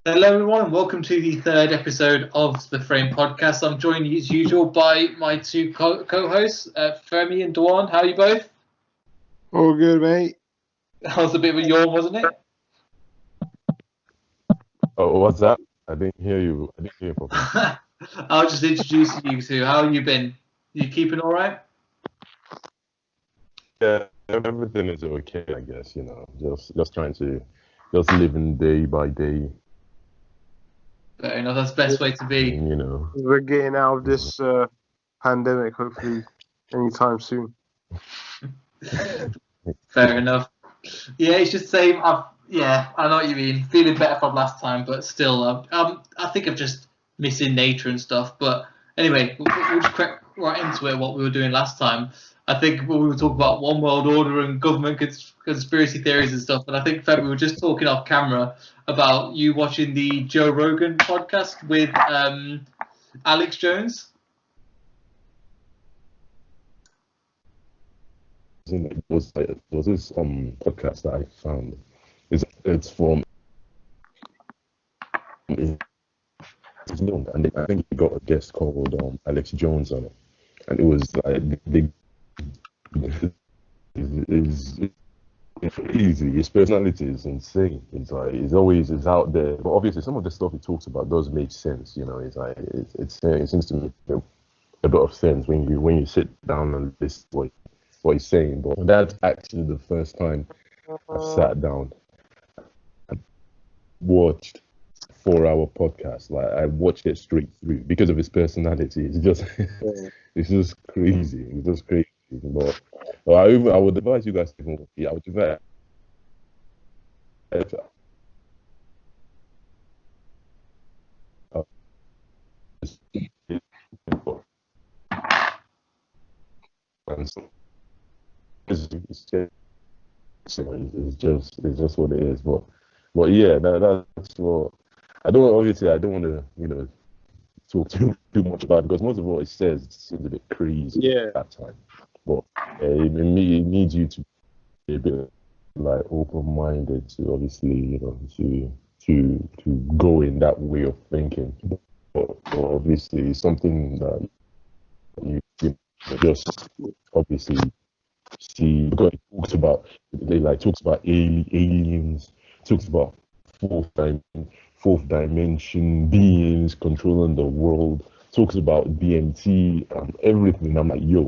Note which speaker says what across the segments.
Speaker 1: Hello everyone and welcome to the third episode of the Frame Podcast. I'm joined as usual by my two co-hosts, Femi and Dawan. How are you both?
Speaker 2: All good, mate.
Speaker 1: That was a bit of a yawn, wasn't it?
Speaker 3: Oh, what's that? I didn't hear you. I didn't hear you properly.
Speaker 1: I'll just introduce you two. How have you been? You keeping all right?
Speaker 3: Yeah, everything is okay, I guess, just trying to just living day by day.
Speaker 1: Fair enough, that's the best way to be.
Speaker 2: We're getting out of this pandemic, hopefully, anytime soon.
Speaker 1: Fair enough. Yeah, it's just the same. I know what you mean. Feeling better from last time, but still, I think I'm just missing nature and stuff. But anyway, we'll just crack right into it. What we were doing last time. I think we were talking about one world order and government conspiracy theories and stuff. And I think, Feb, we were just talking off camera about you watching the Joe Rogan podcast with Alex Jones.
Speaker 3: It was this podcast that I found. It's from it's long, and I think he got a guest called Alex Jones on it, and it was like it's crazy. His personality is insane. It's like he's out there, but obviously some of the stuff he talks about does make sense. It's like it seems to make a bit of sense when you sit down and listen to what he's saying. But that's actually the first time I sat down and watched 4-hour podcast. Like I watched it straight through because of his personality. It's just crazy. It's just crazy. But I would advise you guys to I would advise it's just what it is. But yeah, that's what I don't want to talk too much about it, because most of what it says seems a bit crazy at that time. But it needs you to be a bit like open-minded to obviously to go in that way of thinking. But obviously something that you just obviously see, because it talks about aliens, talks about fourth dimension beings controlling the world, talks about DMT and everything. I'm like, yo.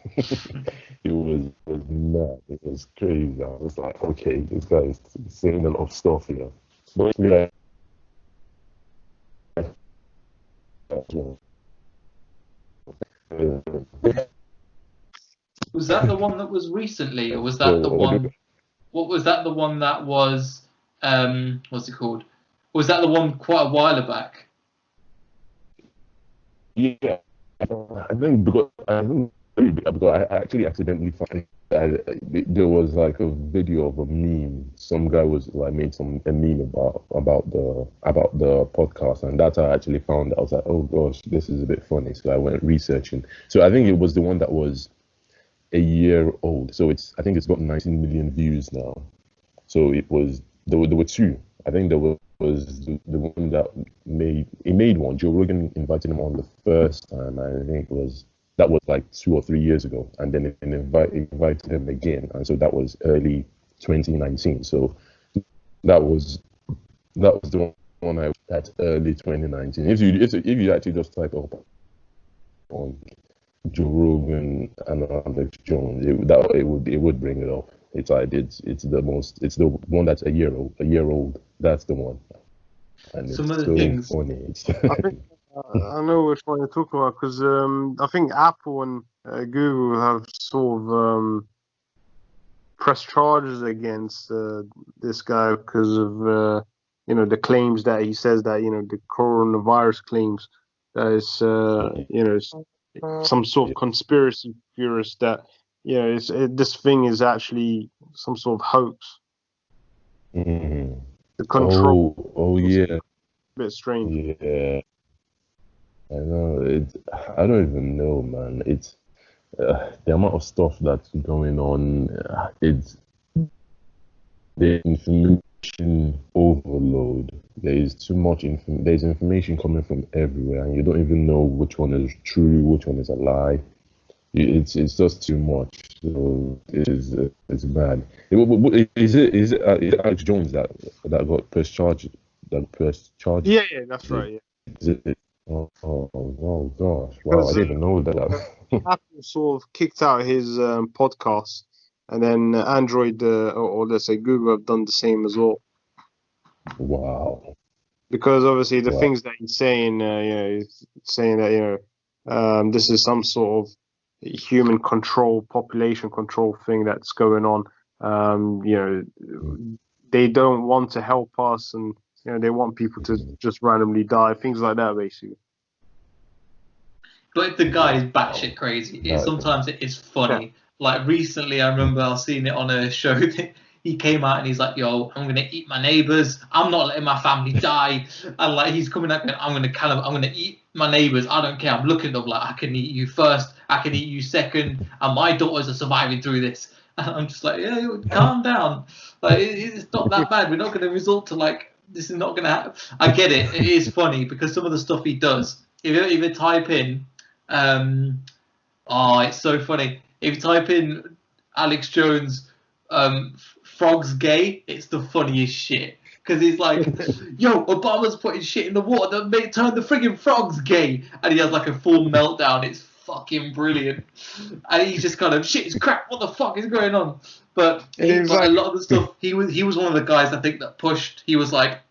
Speaker 3: It was mad. It was crazy. I was like, okay, this guy is saying a lot of stuff here. But
Speaker 1: Was that the one that was recently, or was that the one? What was that? The one that was what's it called? Was that the one quite a while back?
Speaker 3: Yeah, I think because I actually accidentally found there was like a video of a meme. Some guy was like made a meme about the podcast, and that's how I actually found it. I was like, oh gosh, this is a bit funny. So I went researching. So I think it was the one that was a year old. So I think it's got 19 million views now. So there were two. I think there was the one that made one. Joe Rogan invited him on the first time. I think that was like 2 or 3 years ago, and then it invited him again, and so that was early 2019. So that was the one that's early 2019. If you actually just type up on Joe Rogan and Alex Jones, it would bring it up. It's the one that's a year old. That's the one. And
Speaker 1: some
Speaker 3: it's
Speaker 1: of the things.
Speaker 3: Funny.
Speaker 2: I think I know which one you're talking about, because I think Apple and Google have sort of pressed charges against this guy because of the claims that he says that the coronavirus claims that it's some sort of conspiracy theorist that this thing is actually some sort of hoax.
Speaker 3: Mm-hmm.
Speaker 2: The control.
Speaker 3: Oh yeah.
Speaker 2: A bit strange.
Speaker 3: Yeah. I know. I don't even know, man. It's the amount of stuff that's going on. It's the information overload. There is too much there's information coming from everywhere, and you don't even know which one is true, which one is a lie. It's just too much. So it's bad. Is it Alex Jones that got pressed charges?
Speaker 2: Yeah, that's right. Yeah.
Speaker 3: Is it? Oh gosh! Wow, I didn't even know that.
Speaker 2: Apple sort of kicked out his podcast, and then Android or let's say Google have done the same as well.
Speaker 3: Wow.
Speaker 2: Because obviously the things that he's saying, he's saying that this is some sort of human control, population control thing that's going on. They don't want to help us, and they want people to just randomly die, things like that, basically.
Speaker 1: But the guy is batshit crazy. Sometimes it is funny. Yeah. Like recently, I remember I was seeing it on a show that he came out and he's like, "Yo, I'm gonna eat my neighbors. I'm not letting my family die." And like he's coming out going, "I'm gonna eat my neighbors. I don't care. I'm looking at them like I can eat you first. I can eat you second, and my daughters are surviving through this." And I'm just like, "Yeah, calm down. Like it's not that bad. We're not gonna resort to like this is not gonna happen." I get it. It is funny because some of the stuff he does. If you type in, it's so funny. If you type in Alex Jones, frogs gay, it's the funniest shit. Because he's like, "Yo, Obama's putting shit in the water that may turn the friggin' frogs gay," and he has like a full meltdown. It's fucking brilliant. And he's just kind of, "Shit is crap. What the fuck is going on?" But a lot of the stuff, he was one of the guys I think that pushed. He was like,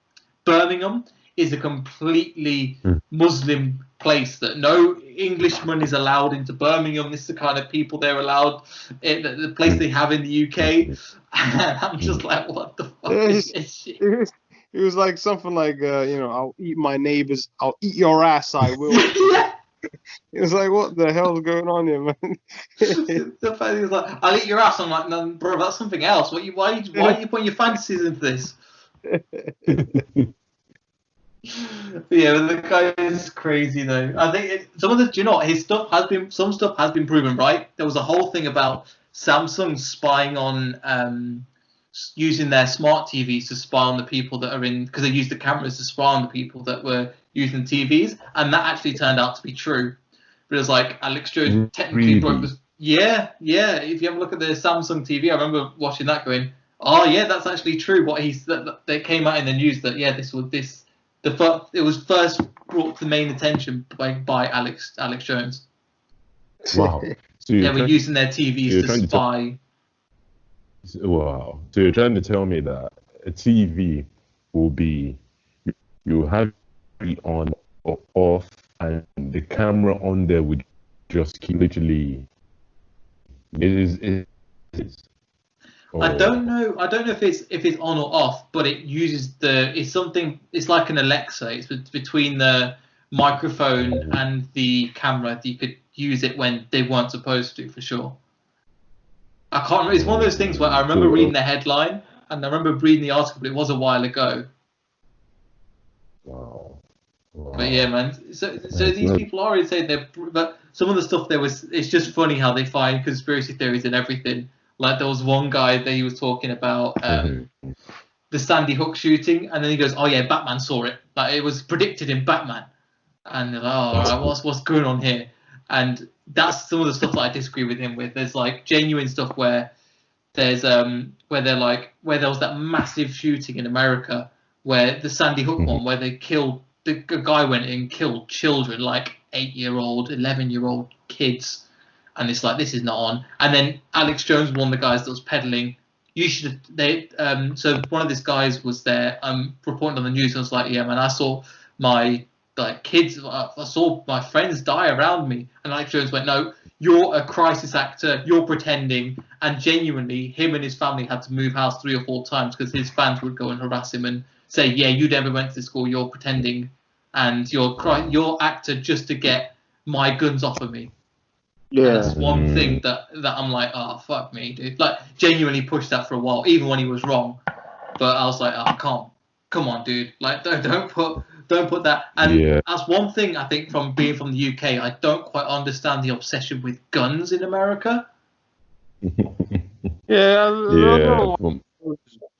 Speaker 1: Birmingham is a completely Muslim place that no Englishman is allowed into Birmingham. This is the kind of people they're allowed in the place they have in the UK. And I'm just like, what the fuck is this shit?
Speaker 2: It was like something like, I'll eat my neighbors. I'll eat your ass, I will.
Speaker 1: Yeah.
Speaker 2: It was like, what the hell's going on here, man?
Speaker 1: The fact he was like, "I'll eat your ass." I'm like, "No, bro, that's something else. Why are you putting your fantasies into this?" Yeah, but the guy is crazy though. I think some stuff has been proven right. There was a whole thing about Samsung spying on using their smart TVs to spy on the people that are in, because they used the cameras to spy on the people that were using TVs, and that actually turned out to be true. But it was like Alex Jones technically broke this. Yeah. If you have a look at the Samsung TV, I remember watching that going, "Oh yeah, that's actually true." What they came out in the news that it was first brought to main attention by Alex Jones.
Speaker 3: Wow. So
Speaker 1: they were using their TVs to spy.
Speaker 3: Wow. So you're trying to tell me that a TV will be, you have it on or off, and the camera on there would just keep literally. It is.
Speaker 1: I don't know if it's on or off, but it uses it's like an Alexa. It's between the microphone and the camera. You could use it when they weren't supposed to, for sure. I can't remember. It's one of those things where I remember reading the headline and I remember reading the article, but it was a while ago.
Speaker 3: Wow.
Speaker 1: But yeah, man. So these people are insane. But some of the stuff it's just funny how they find conspiracy theories and everything. Like there was one guy that he was talking about the Sandy Hook shooting, and then he goes, "Oh yeah, Batman saw it. Like it was predicted in Batman." And they're like, "Oh, all right, what's going on here?" And that's some of the stuff that I disagree with him with. There's like genuine stuff where there's where there was that massive shooting in America where the Sandy Hook one where they killed the guy went in and killed children, like 8-year-old, 11-year-old kids. And it's like, this is not on. And then Alex Jones, one of the guys that was peddling, so one of these guys was there reporting on the news. And I was like, "Yeah, man, I saw my kids, I saw my friends die around me." And Alex Jones went, "No, you're a crisis actor. You're pretending." And genuinely, him and his family had to move house 3 or 4 times because his fans would go and harass him and say, "Yeah, you never went to the school. You're pretending, and you're actor just to get my guns off of me." Yeah, and that's one thing that I'm like, "Oh fuck me, dude!" Like genuinely pushed that for a while, even when he was wrong. But I was like, "Oh, come on, dude! Like don't put that." And that's one thing I think from being from the UK, I don't quite understand the obsession with guns in America.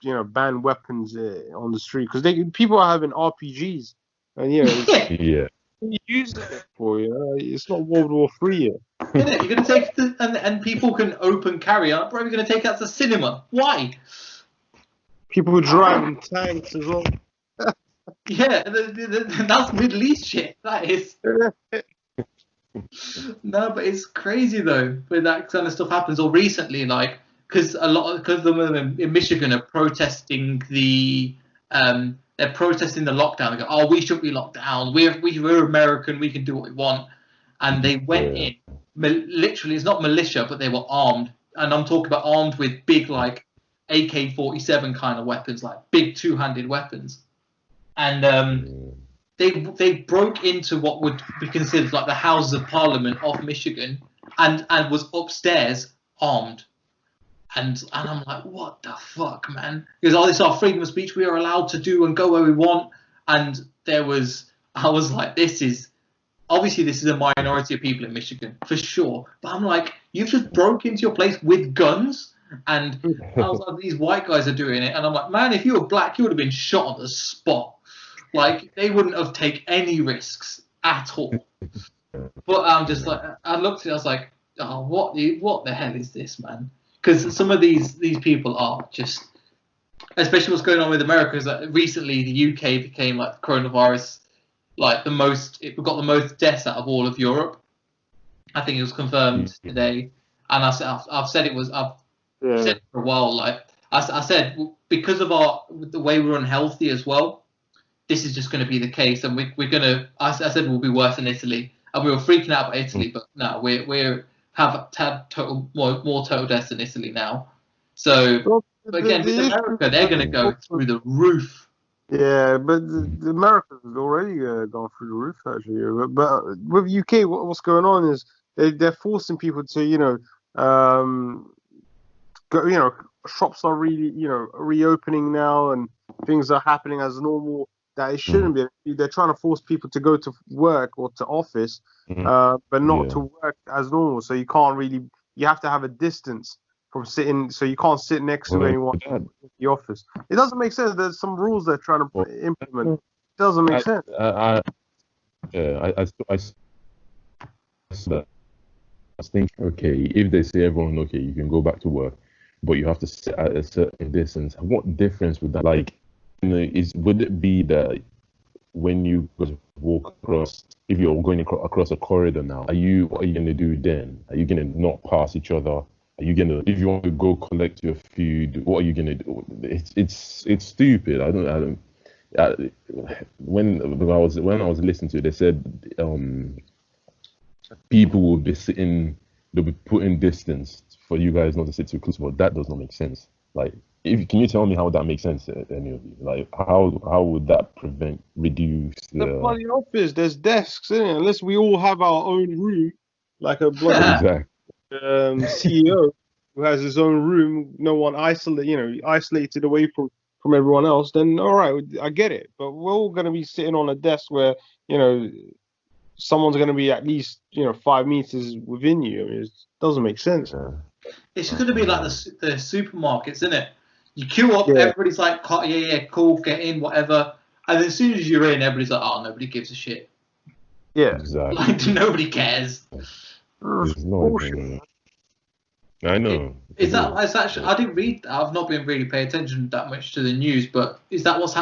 Speaker 2: ban weapons on the street because people are having RPGs, and
Speaker 3: Yeah.
Speaker 2: you use it for it's not World War III yet.
Speaker 1: Isn't it? You're gonna take and people can open carry. Bro, you're gonna take that to cinema. Why?
Speaker 2: People who drive in tanks as well.
Speaker 1: Yeah, that's Middle East shit. That is. No, but it's crazy though when that kind of stuff happens. Or recently, like, because them in Michigan are protesting they're protesting the lockdown. They go, oh, we shouldn't be locked down. We're American. We can do what we want. And they went in. Literally, it's not militia, but they were armed. And I'm talking about armed with big, like, AK-47 kind of weapons, like big two-handed weapons. And they broke into what would be considered like the Houses of Parliament of Michigan, and was upstairs armed. And I'm like, what the fuck, man? Because this is our freedom of speech. We are allowed to do and go where we want. And I was like, this is a minority of people in Michigan for sure. But I'm like, you've just broke into your place with guns. And I was like, these white guys are doing it. And I'm like, man, if you were black, you would have been shot on the spot. Like, they wouldn't have taken any risks at all. But I'm just like, I looked at it, I was like, oh, what the hell is this, man? Because some of these people are just, especially what's going on with America, is that recently the UK became like the coronavirus, like it got the most deaths out of all of Europe. I think it was confirmed today, and I've said it for a while. Like I said, because of the way we're unhealthy as well, this is just going to be the case, and we're gonna. I said we'll be worse than Italy, and we were freaking out about Italy, but no, we're have had more total deaths than Italy now. So, but again, with America, they're going to go through the roof.
Speaker 2: Yeah, but the Americans have already gone through the roof actually. But with UK, what's going on is they're forcing people to go, shops are really reopening now and things are happening as normal that it shouldn't be. They're trying to force people to go to work or to office, but not to work as normal. So you can't really. You have to have a distance from sitting, so you can't sit next to anyone in the office. It doesn't make sense. There's some rules they're trying to implement. It doesn't make sense.
Speaker 3: I think, okay, if they say everyone, okay, you can go back to work, but you have to sit at a certain distance. What difference would that, like, would it be that when you walk across, if you're going across a corridor now, what are you going to do then? Are you going to not pass each other? Are you gonna, if you want to go collect your food, what are you gonna do? It's stupid. When I was listening to it, they said people will be sitting, they'll be putting distance for you guys not to sit too close. But that does not make sense. Like, can you tell me how that makes sense to any of you? Like, how would that reduce
Speaker 2: the bloody office? There's desks in it. Unless we all have our own room, like a bloody
Speaker 3: exactly.
Speaker 2: CEO who has his own room, no one isolated away from everyone else, then all right, I get it. But we're all going to be sitting on a desk where someone's going to be at least 5 meters within you. I mean, it doesn't make sense.
Speaker 1: It's going to be like the supermarkets, isn't it? You queue up, everybody's like, yeah, cool, get in, whatever. And then as soon as you're in, everybody's like, oh, nobody gives a shit.
Speaker 2: Yeah,
Speaker 3: exactly.
Speaker 1: Like, nobody cares.
Speaker 3: I know.
Speaker 1: It's actually, I didn't read. I've not been really paying attention that much to the news, but is that what's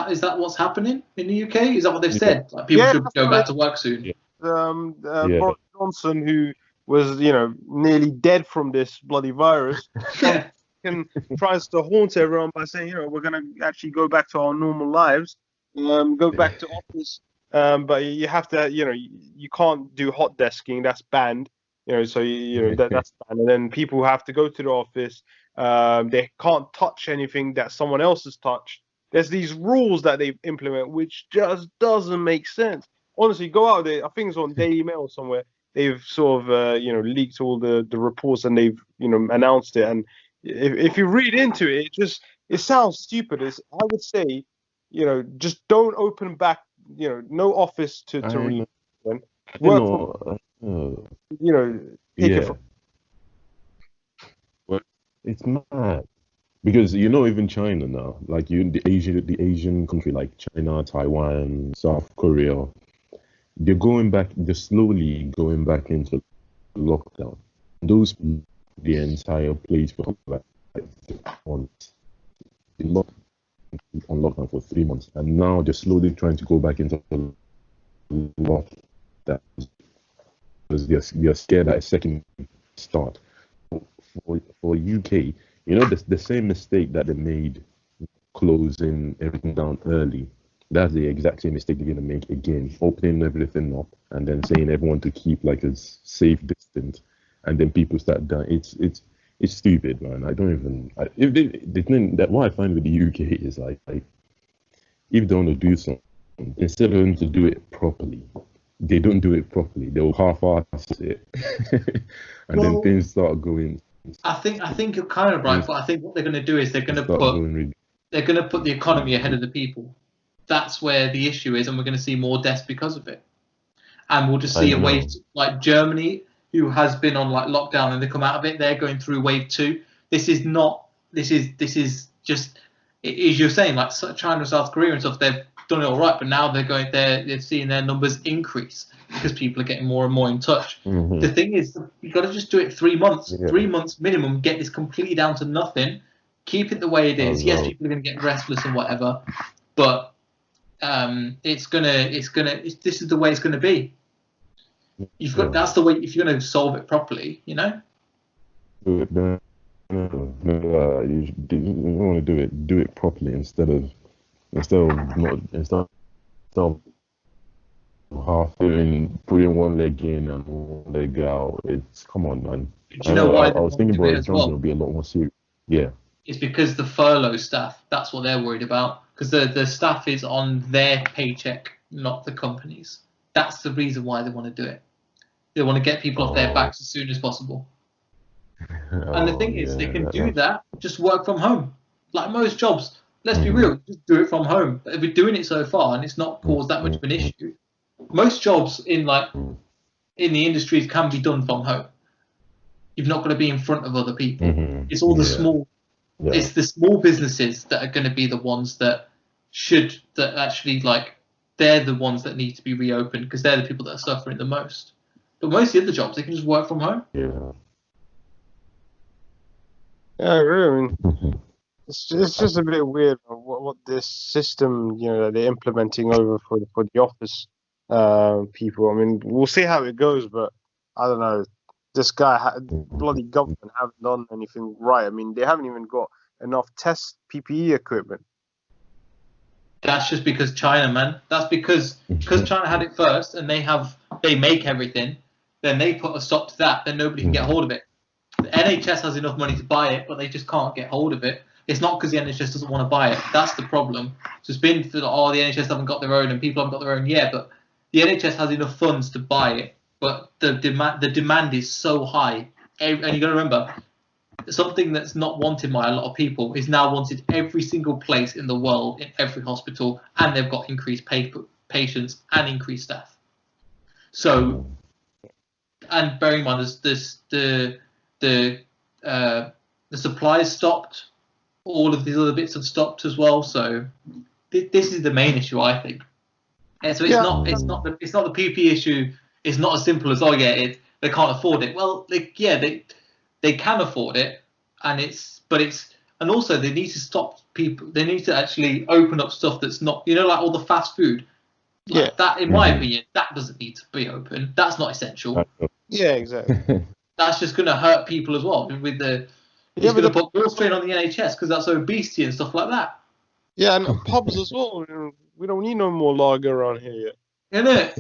Speaker 1: happening in the UK? Is that what they've said? Like, people should go back to work soon.
Speaker 3: Yeah.
Speaker 2: Boris Johnson, who was nearly dead from this bloody virus, tries to haunt everyone by saying we're gonna actually go back to our normal lives, go back to office, but you have to you can't do hot desking, that's banned. So that's banned. And then people have to go to the office. They can't touch anything that someone else has touched. There's these rules that they implement, which just doesn't make sense. Honestly, go out there. I think it's on Daily Mail somewhere. They've sort of leaked all the reports and they've announced it. And if you read into it, it sounds stupid. I would say, just don't open back. No office to read. Work from, take it from.
Speaker 3: Well, it's mad. Because even China now, like the Asian country like China, Taiwan, South Korea, they're slowly going back into lockdown. Those the entire place for like on lock on lockdown for 3 months, and now they're slowly trying to go back into lockdown because they're scared that a second start for UK. The same mistake that they made closing everything down early. That's the exact same mistake they're gonna make again, opening everything up and then saying everyone to keep like a safe distance, and then people start dying. It's stupid, man. I don't even. The thing that what I find with the UK is like if they want to do something, instead of them to do it properly, they don't do it properly. They'll half-ass it, and then things start going.
Speaker 1: I think you're kind of right, but I think what they're going to do is they're going to put the economy ahead of the people. That's where the issue is, and we're going to see more deaths because of it. And we'll just see a wave like Germany, who has been on like lockdown, and they come out of it. They're going through wave 2. This is just, as you're saying, like China, South Korea, and stuff. They've done it all right, but now they're seeing their numbers increase because people are getting more and more in touch.
Speaker 3: Mm-hmm.
Speaker 1: The thing is, you've got to just do it 3 months, 3 months minimum. Get this completely down to nothing. Keep it the way it is. Yes, people are going to get restless and whatever, but this is the way it's gonna be. That's the way if you're gonna solve it properly,
Speaker 3: No, you want to do it properly instead of half putting one leg in and one leg out. Come on, man.
Speaker 1: Do you know why?
Speaker 3: I was thinking Boris Johnson would be a lot more serious. Yeah.
Speaker 1: It's because the furlough staff. That's what they're worried about. Because the staff is on their paycheck, not the companies. That's the reason why they want to do it. They want to get people off their backs as soon as possible. And the thing is, they can do that, just work from home. Like most jobs, let's be real, just do it from home. But if we're doing it so far and it's not caused that much of an issue, most jobs in the industries can be done from home. You've not got to be in front of other people. Mm-hmm. It's all the small. Yeah. It's the small businesses that are going to be the ones that actually they're the ones that need to be reopened because they're the people that are suffering the most. But most of the other jobs, they can just work from home.
Speaker 3: Yeah.
Speaker 2: Yeah, I agree. I mean, it's just a bit weird what this system, that they're implementing over for the office people. I mean, we'll see how it goes, but I don't know. This bloody government haven't done anything right. I mean, they haven't even got enough test PPE equipment.
Speaker 1: That's just because China, man. That's because China had it first, and they make everything. Then they put a stop to that. Then nobody can get hold of it. The NHS has enough money to buy it, but they just can't get hold of it. It's not because the NHS doesn't want to buy it. That's the problem. So it's been for the NHS haven't got their own, and people haven't got their own. Yeah, but the NHS has enough funds to buy it. But the demand is so high, and you got to remember, something that's not wanted by a lot of people is now wanted every single place in the world, in every hospital, and they've got increased patients and increased staff. So, and bearing in mind, the supplies stopped, all of these other bits have stopped as well. So, this is the main issue, I think. And so it's not the PP issue. It's not as simple as they can't afford it. Well, they can afford it, and also they need to stop people. They need to actually open up stuff that's not, like all the fast food. That, in my opinion, that doesn't need to be open. That's not essential.
Speaker 2: Yeah, exactly.
Speaker 1: That's just going to hurt people as well. With it's going to put more strain on the NHS because that's obesity and stuff like that.
Speaker 2: Yeah, and pubs as well. We don't need no more lager around here yet.
Speaker 1: Isn't it?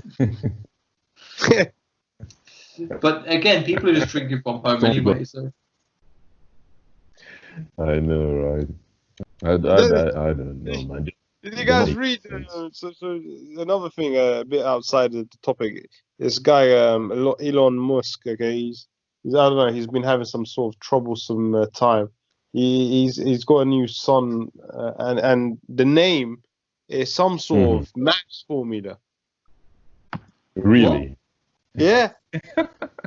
Speaker 1: But again, people are just drinking from home anyway. So
Speaker 3: I know, right? I don't know, man.
Speaker 2: Did you guys read? So another thing, a bit outside of the topic. This guy, Elon Musk. Okay, he's I don't know. He's been having some sort of troublesome time. He's got a new son, and the name is some sort of maths formula.
Speaker 3: Really?
Speaker 2: What? Yeah.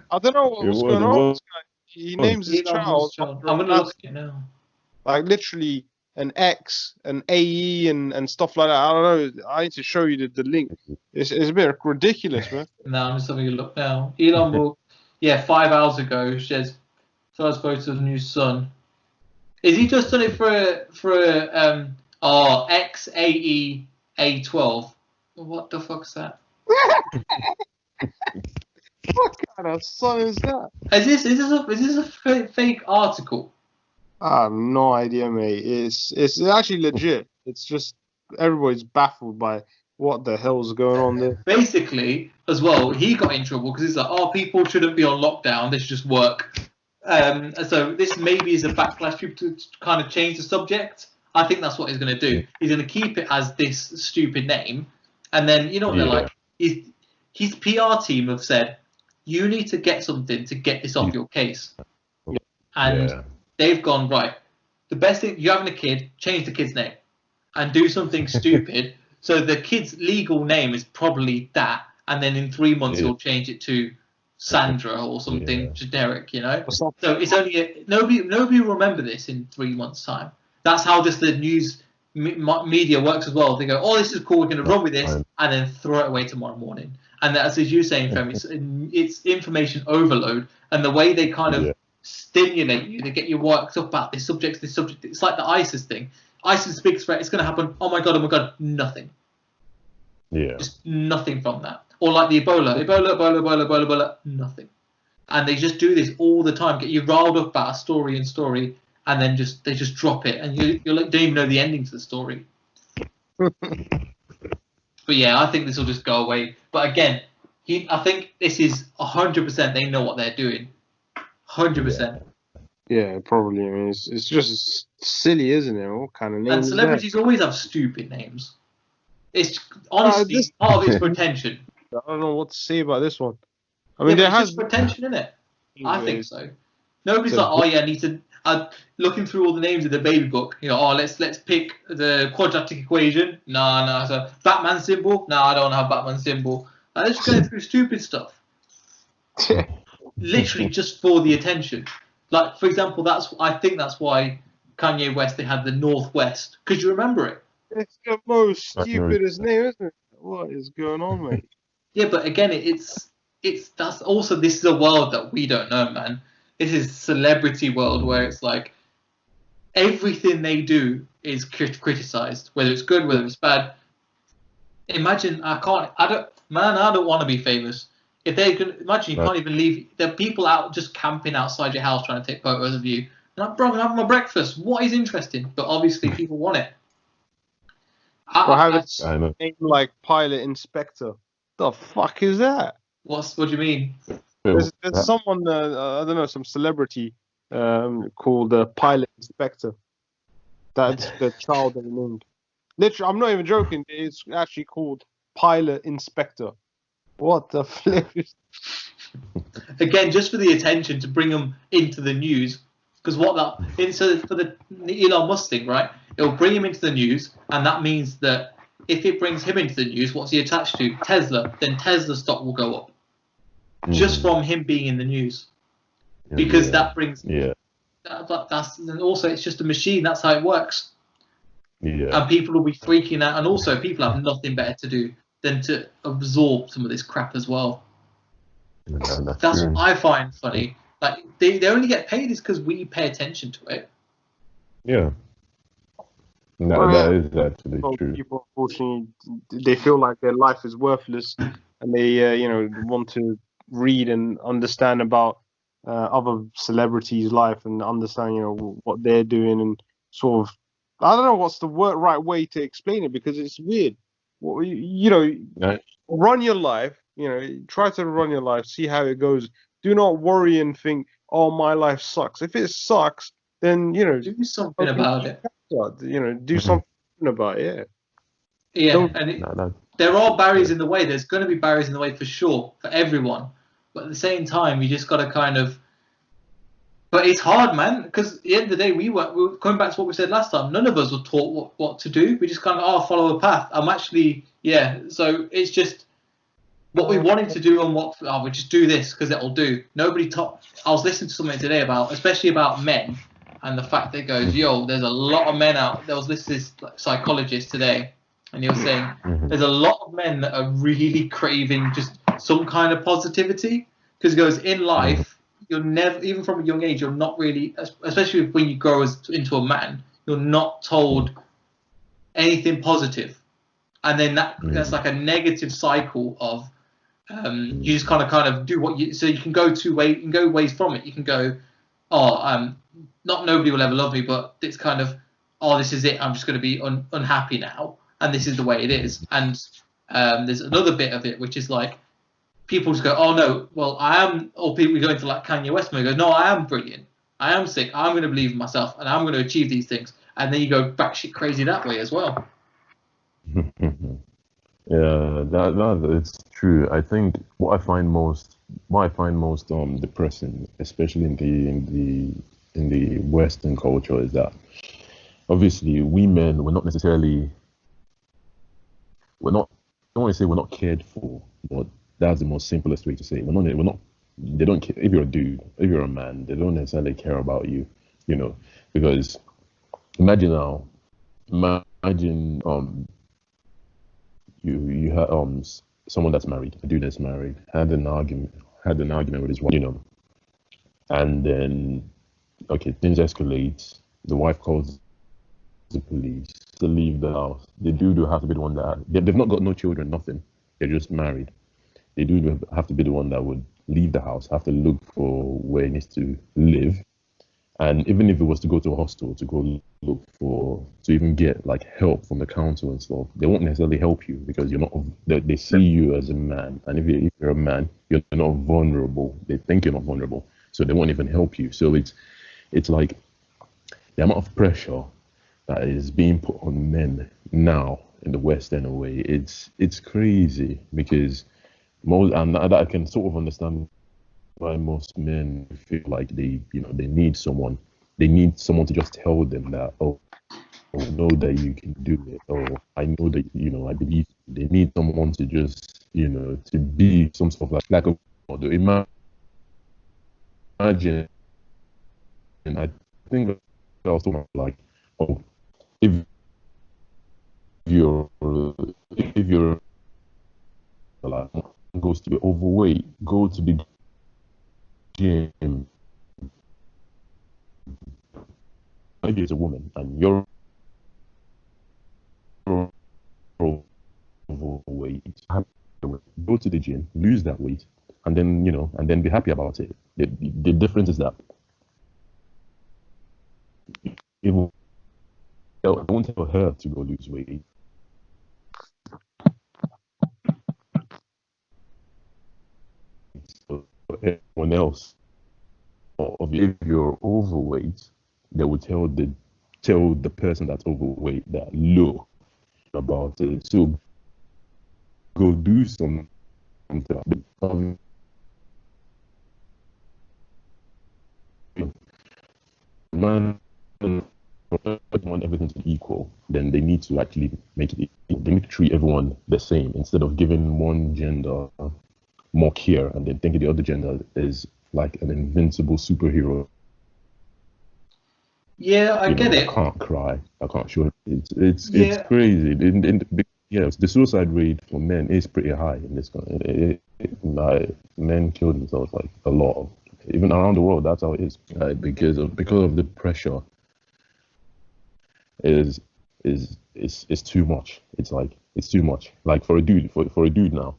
Speaker 2: I don't know what's going on with this guy. He names his child.
Speaker 1: I'm going to look at it now.
Speaker 2: like literally an X, an AE, and stuff like that. I don't know. I need to show you the link. It's a bit ridiculous, man.
Speaker 1: Now I'm just having a look now. Elon will, 5 hours ago, shares first photo of new sun. Is he just done it for XAE A12? What the fuck's that?
Speaker 2: What kind of sun is that?
Speaker 1: Is this a fake article?
Speaker 2: I have no idea, mate. It's actually legit. It's just everybody's baffled by what the hell's going on there.
Speaker 1: Basically, as well, he got in trouble because he's like, oh, people shouldn't be on lockdown. They should just work. So this maybe is a backlash to kind of change the subject. I think that's what he's going to do. He's going to keep it as this stupid name, and then you know what they're like. His PR team have said, you need to get something to get this off your case, and they've gone, right. The best thing, you're having a kid, change the kid's name, and do something stupid. So the kid's legal name is probably that, and then in 3 months he'll change it to Sandra or something generic, you know. So it's only nobody will remember this in 3 months' time. That's how just the news media works as well. They go, oh, this is cool, we're going to run with this, and then throw it away tomorrow morning. And that's, as you're saying, Femi, it's information overload, and the way they kind of stimulate you, they get you worked up about this subject. It's like the ISIS thing. ISIS biggest threat, it's going to happen. Oh my god, nothing.
Speaker 3: Yeah.
Speaker 1: Just nothing from that. Or like the Ebola, nothing. And they just do this all the time, get you riled up about a story, and then they just drop it, and you don't even know the ending to the story. But yeah, I think this will just go away. But again, I think this is 100%. They know what they're doing. 100%.
Speaker 2: Yeah, probably. I mean, it's just silly, isn't it? What kind of name?
Speaker 1: And celebrities always have stupid names. It's honestly part of it's for attention.
Speaker 2: I don't know what to say about this one. I mean, there
Speaker 1: it's
Speaker 2: has
Speaker 1: just for attention, isn't it? I think so. Nobody's like, oh yeah, I need to. Looking through all the names of the baby book, you know, oh let's pick the quadratic equation. No. So Batman symbol. No, I don't want to have Batman symbol. Let's just go through stupid stuff. Literally just for the attention. Like for example, I think that's why Kanye West, they had the Northwest. Could you remember it?
Speaker 2: It's the most stupidest name, isn't it? What is going on, mate?
Speaker 1: Yeah, but again, this is a world that we don't know, man. This is celebrity world where it's like everything they do is criticized, whether it's good, whether it's bad. Imagine I don't want to be famous. If they can imagine, you can't even leave. There are people out just camping outside your house trying to take photos of you. And I'm bro, I'm having my breakfast. What is interesting? But obviously, people want it.
Speaker 2: I have a name like Pilot Inspector. The fuck is that?
Speaker 1: What do you mean?
Speaker 2: There's someone, I don't know, some celebrity called Pilot Inspector. That's the child they named. Literally, I'm not even joking. It's actually called Pilot Inspector. What the flip is...
Speaker 1: Again, just for the attention to bring them into the news. Because for the Elon Musk thing, right? It'll bring him into the news, and that means that if it brings him into the news, what's he attached to? Tesla. Then Tesla stock will go up. Just from him being in the news. Because that brings... and also, it's just a machine. That's how it works.
Speaker 2: Yeah.
Speaker 1: And people will be freaking out. And also, people have nothing better to do than to absorb some of this crap as well. That's what I find funny. Like, they only get paid is because we pay attention to it.
Speaker 3: Yeah. No, that is actually true.
Speaker 2: People, unfortunately, they feel like their life is worthless, and they, want to read and understand about other celebrities' life and understand, what they're doing, and sort of, I don't know what's the right way to explain it, because it's weird. Run your life. Try to run your life, see how it goes. Do not worry and think, oh, my life sucks. If it sucks, then
Speaker 1: do something about it.
Speaker 2: Do something about it.
Speaker 1: Yeah, there are barriers in the way. There's going to be barriers in the way for sure for everyone. But at the same time, you just got to kind of. But it's hard, man, because at the end of the day, we were going back to what we said last time. None of us were taught what to do. We just kind of follow a path. So it's just what we wanted to do and we just do this because it'll do. Nobody taught. I was listening to something today especially about men. and the fact that it goes, yo, there's a lot of men out. There was this psychologist today, and he was saying there's a lot of men that are really craving just some kind of positivity, because it goes in life, you're never, even from a young age, you're not really, especially when you grow into a man, you're not told anything positive, and then that's like a negative cycle of you just kind of do what you, so you can go you can go ways from it. You can go, not nobody will ever love me, but it's kind of, oh, this is it, I'm just going to be unhappy now, and this is the way it is. And there's another bit of it which is like, people just go, oh no, well I am, or people go into like Kanye West and go, no, I am brilliant, I am sick, I'm going to believe in myself, and I'm going to achieve these things. And then you go batshit crazy that way as well.
Speaker 3: Yeah, it's true. I think what I find most depressing, especially in the Western culture, is that obviously we men, we're not necessarily, I don't want to say we're not cared for, but that's the most simplest way to say it. We're not. They don't care if you're a dude, if you're a man. They don't necessarily care about you, because imagine now, you have someone that's married, a dude that's married, had an argument with his wife, and then things escalate. The wife calls the police to leave the house. The dude will have to be the one that they've not got no children, nothing. They're just married. The dude will have to be the one that would leave the house, have to look for where he needs to live. And even if it was to go to a hostel to go look to even get like help from the council and stuff, they won't necessarily help you because you're not. They see you as a man, and if you're a man, you're not vulnerable. They think you're not vulnerable, so they won't even help you. So it's like the amount of pressure that is being put on men now in the West anyway. It's crazy because and that I can sort of understand why most men feel like they need someone. They need someone to just tell them that, oh, I know that you can do it, or I know that I believe. They need someone to just to be some sort of like a model. Imagine, and I think I was talking about like, oh, if you're like goes to be overweight, go to the gym. Maybe it's a woman and you're overweight, go to the gym, lose that weight, and then be happy about it. The difference is that don't tell her to go lose weight. So everyone else, or if you're overweight, they will tell the person that's overweight that look about it. So go do something. Man, want everything to be equal, then they need to actually make it equal. They need to treat everyone the same instead of giving one gender more care and then thinking the other gender is like an invincible superhero.
Speaker 1: Yeah, I get it.
Speaker 3: I can't cry. I can't show it. It's crazy. The suicide rate for men is pretty high in this country. Like men kill themselves like a lot. Even around the world, that's how it is. Because of the pressure is too much. It's too much. Like for a dude now,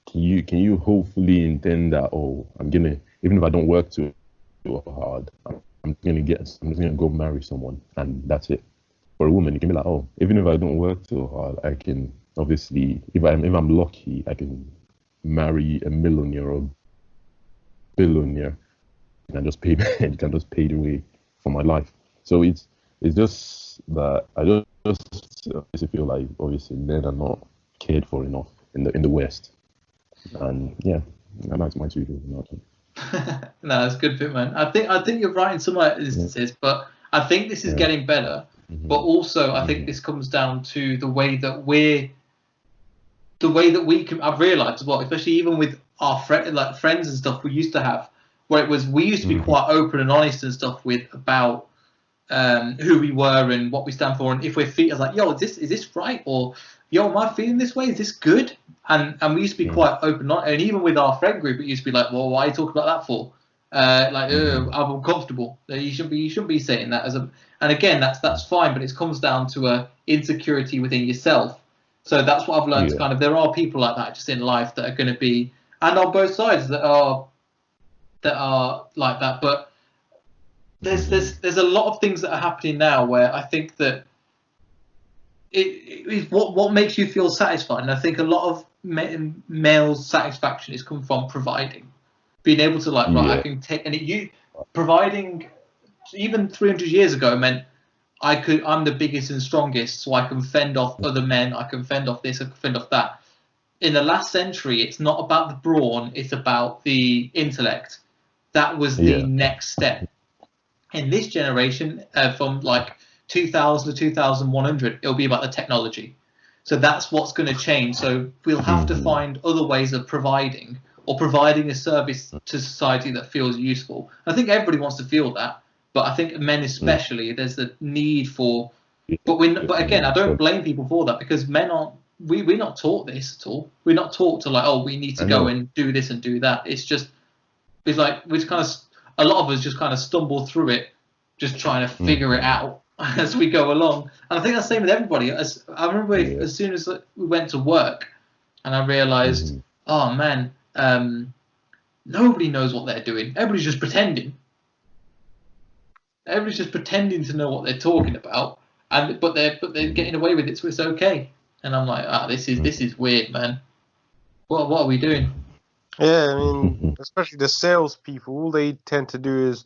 Speaker 3: can you hopefully intend that, oh, I'm gonna, even if I don't work too hard, I'm just gonna go marry someone and that's it. For a woman, you can be like, oh, even if I don't work too hard, I can obviously, if I'm lucky, I can marry a millionaire or billionaire and just pay and can just pay the way for my life. So it's just that I just feel like obviously men are not cared for enough in the West. And yeah, that's my two views.
Speaker 1: No, it's a good bit, man. I think you're right in some instances, but I think this is getting better. Mm-hmm. But also, I think this comes down to the way that we can. I've realised as well, especially even with our friends and stuff we used to have, where it was we used to be quite open and honest and stuff about who we were and what we stand for, and if we're feeling like, yo, is this right, or yo, am I feeling this way? Is this good? And we used to be quite open, and even with our friend group, it used to be like, well, why are you talking about that for? I'm uncomfortable. You shouldn't be saying that and again, that's fine, but it comes down to a insecurity within yourself. So that's what I've learned. To kind of, there are people like that just in life that are going to be, and on both sides that are like that. But there's a lot of things that are happening now where I think that it what makes you feel satisfied, and I think a lot of male satisfaction is come from providing, being able to like, right, I can take, and providing even 300 years ago meant I'm the biggest and strongest, so I can fend off other men, I can fend off this, I can fend off that. In the last century, it's not about the brawn, it's about the intellect. That was the next step. In this generation, from like 2000 to 2100, it'll be about the technology. So that's what's going to change. So we'll have to find other ways of providing, or providing a service to society that feels useful. I think everybody wants to feel that, but I think men especially, there's the need for. But again, I don't blame people for that, because men aren't. We're not taught this at all. We're not taught to like, oh, we need to go and do this and do that. It's like we kind of, a lot of us just kind of stumble through it, just trying to figure it out as we go along. And I think that's the same with everybody. I remember as soon as we went to work, and I realised, oh man, nobody knows what they're doing. Everybody's just pretending. Everybody's just pretending to know what they're talking about, but they're getting away with it, so it's okay. And I'm like, this is weird, man. What are we doing?
Speaker 2: Yeah, I mean, especially the salespeople, all they tend to do is,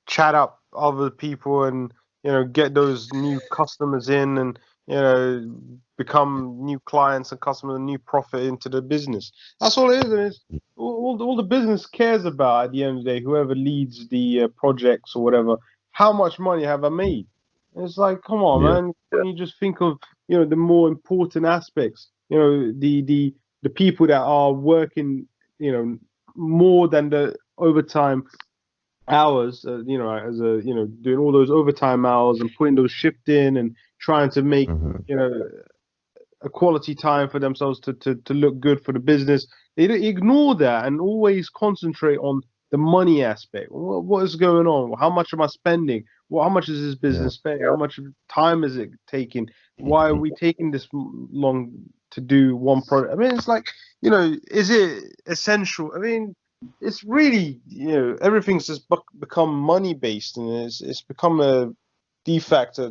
Speaker 2: chat up other people and, get those new customers in and, become new clients and customers and new profit into the business. That's all it is. And it's all the business cares about at the end of the day, whoever leads the projects or whatever, how much money have I made? And it's like, come on, man. Can you just think of, the more important aspects, the people that are working, more than the overtime hours, doing all those overtime hours and putting those shift in and trying to make, a quality time for themselves to look good for the business. They don't ignore that and always concentrate on the money aspect. What is going on? How much am I spending? How much is this business paying? How much time is it taking? Why are we taking this long to do one product? I mean, it's like, is it essential? I mean, it's really, everything's just become money based, and it's become a de facto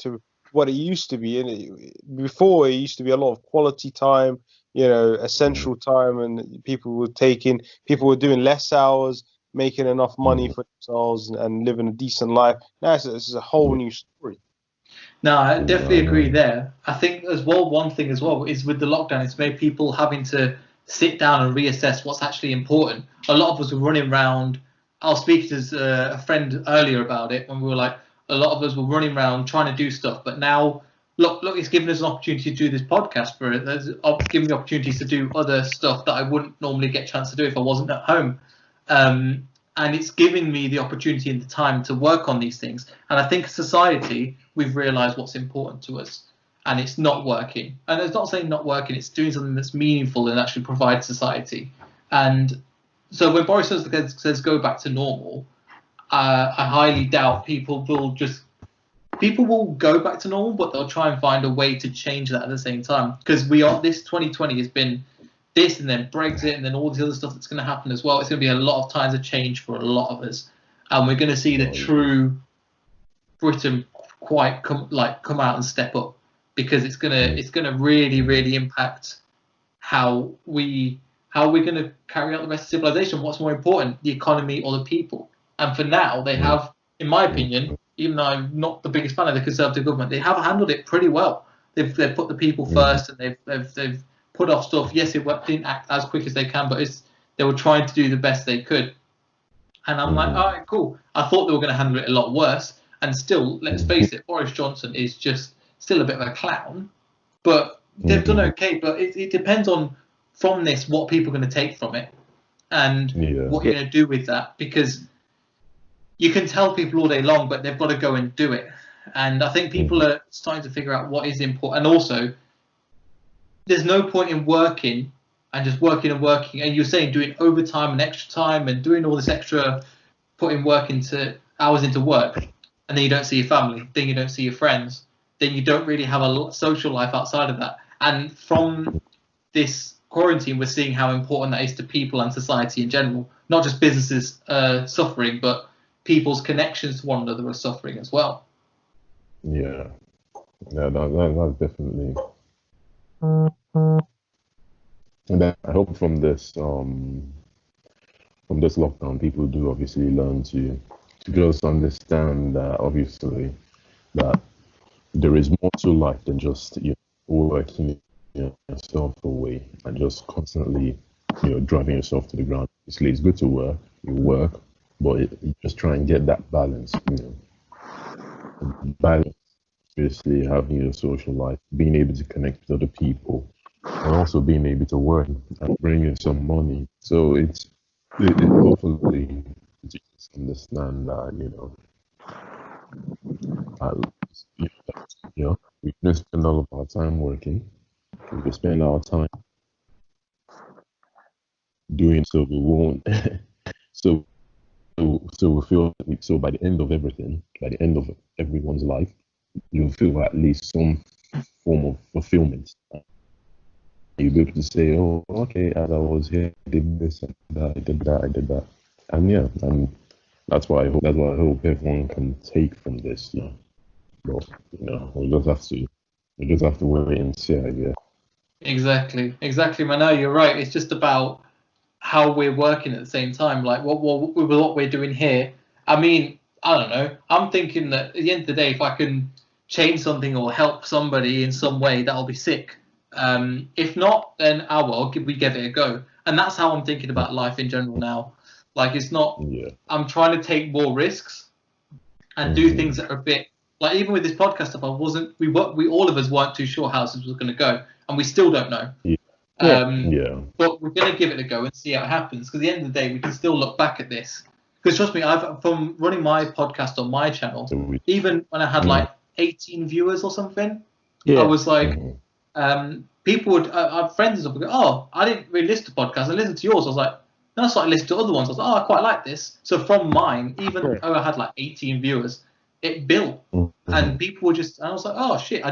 Speaker 2: to what it used to be. And before, it used to be a lot of quality time, essential time, and people were doing less hours, making enough money for themselves and living a decent life. Now it's a whole new story.
Speaker 1: No, I definitely agree there. I think as well, one thing as well is with the lockdown, it's made people having to sit down and reassess what's actually important. A lot of us were running around. I was speaking to a friend earlier about it when we were like, a lot of us were running around trying to do stuff, but now look, it's given us an opportunity to do this podcast. It's given me opportunities to do other stuff that I wouldn't normally get a chance to do if I wasn't at home. And it's giving me the opportunity and the time to work on these things. And I think as society, we've realised what's important to us, and it's not working. And it's not saying not working, it's doing something that's meaningful and actually provides society. And so when Boris says go back to normal, I highly doubt people will go back to normal, but they'll try and find a way to change that at the same time. Because this 2020 has been this, and then Brexit, and then all this other stuff that's going to happen as well. It's going to be a lot of times of change for a lot of us, and we're going to see the true Britain quite come out and step up, because it's gonna really, really impact how we're going to carry out the rest of civilization. What's more important, the economy or the people? And for now, they have, in my opinion, even though I'm not the biggest fan of the Conservative government, they have handled it pretty well. They've put the people first, and they've put off stuff. Yes, it didn't act as quick as they can, but they were trying to do the best they could. And I'm like, all right, cool. I thought they were going to handle it a lot worse. And still, let's face it, Boris Johnson is just still a bit of a clown. But they've done okay. But it depends on, from this, what people are going to take from it, and what you're going to do with that. Because you can tell people all day long, but they've got to go and do it. And I think people are starting to figure out what is important. And also, there's no point in working and just working and working. And you're saying doing overtime and extra time and doing all this extra, putting work into hours into work, and then you don't see your family, then you don't see your friends, then you don't really have a social life outside of that. And from this quarantine, we're seeing how important that is to people and society in general. Not just businesses suffering, but people's connections to one another are suffering as well.
Speaker 3: Yeah, that's definitely. And then I hope from this lockdown, people do obviously learn to just understand that obviously that there is more to life than just working yourself away and just constantly driving yourself to the ground. Obviously, it's good to work, but you just try and get that balance. Balance, obviously, having your social life, being able to connect with other people, and also being able to work and bring in some money. So it hopefully just understand that at least, we can spend all of our time working. We can spend our time doing so we won't. so we feel so by the end of everything, by the end of everyone's life, you'll feel at least some form of fulfillment. You'll be able to say, oh, okay, as I was here, I did this, and that, I did that. And yeah, and that's what I hope everyone can take from this. But we just have to wait and see, I guess.
Speaker 1: Exactly, man. You're right. It's just about how we're working at the same time. Like what we're doing here. I mean, I don't know. I'm thinking that at the end of the day, if I can change something or help somebody in some way, that'll be sick. If not, then we give it a go. And that's how I'm thinking about life in general now. Like it's not.
Speaker 3: Yeah.
Speaker 1: I'm trying to take more risks and do things that are a bit like even with this podcast stuff. We all of us weren't too sure how this was going to go, and we still don't know.
Speaker 3: Yeah.
Speaker 1: But we're going to give it a go and see how it happens. Because at the end of the day, we can still look back at this. Because trust me, from running my podcast on my channel, even when I had like 18 viewers or something, I was like, people would, I have friends and stuff would go, oh, I didn't really listen to podcasts. I listened to yours. I was like, then I started listening to other ones. I was like, oh, I quite like this. So from mine, even though I had like 18 viewers, it built. And people were and I was like, oh shit,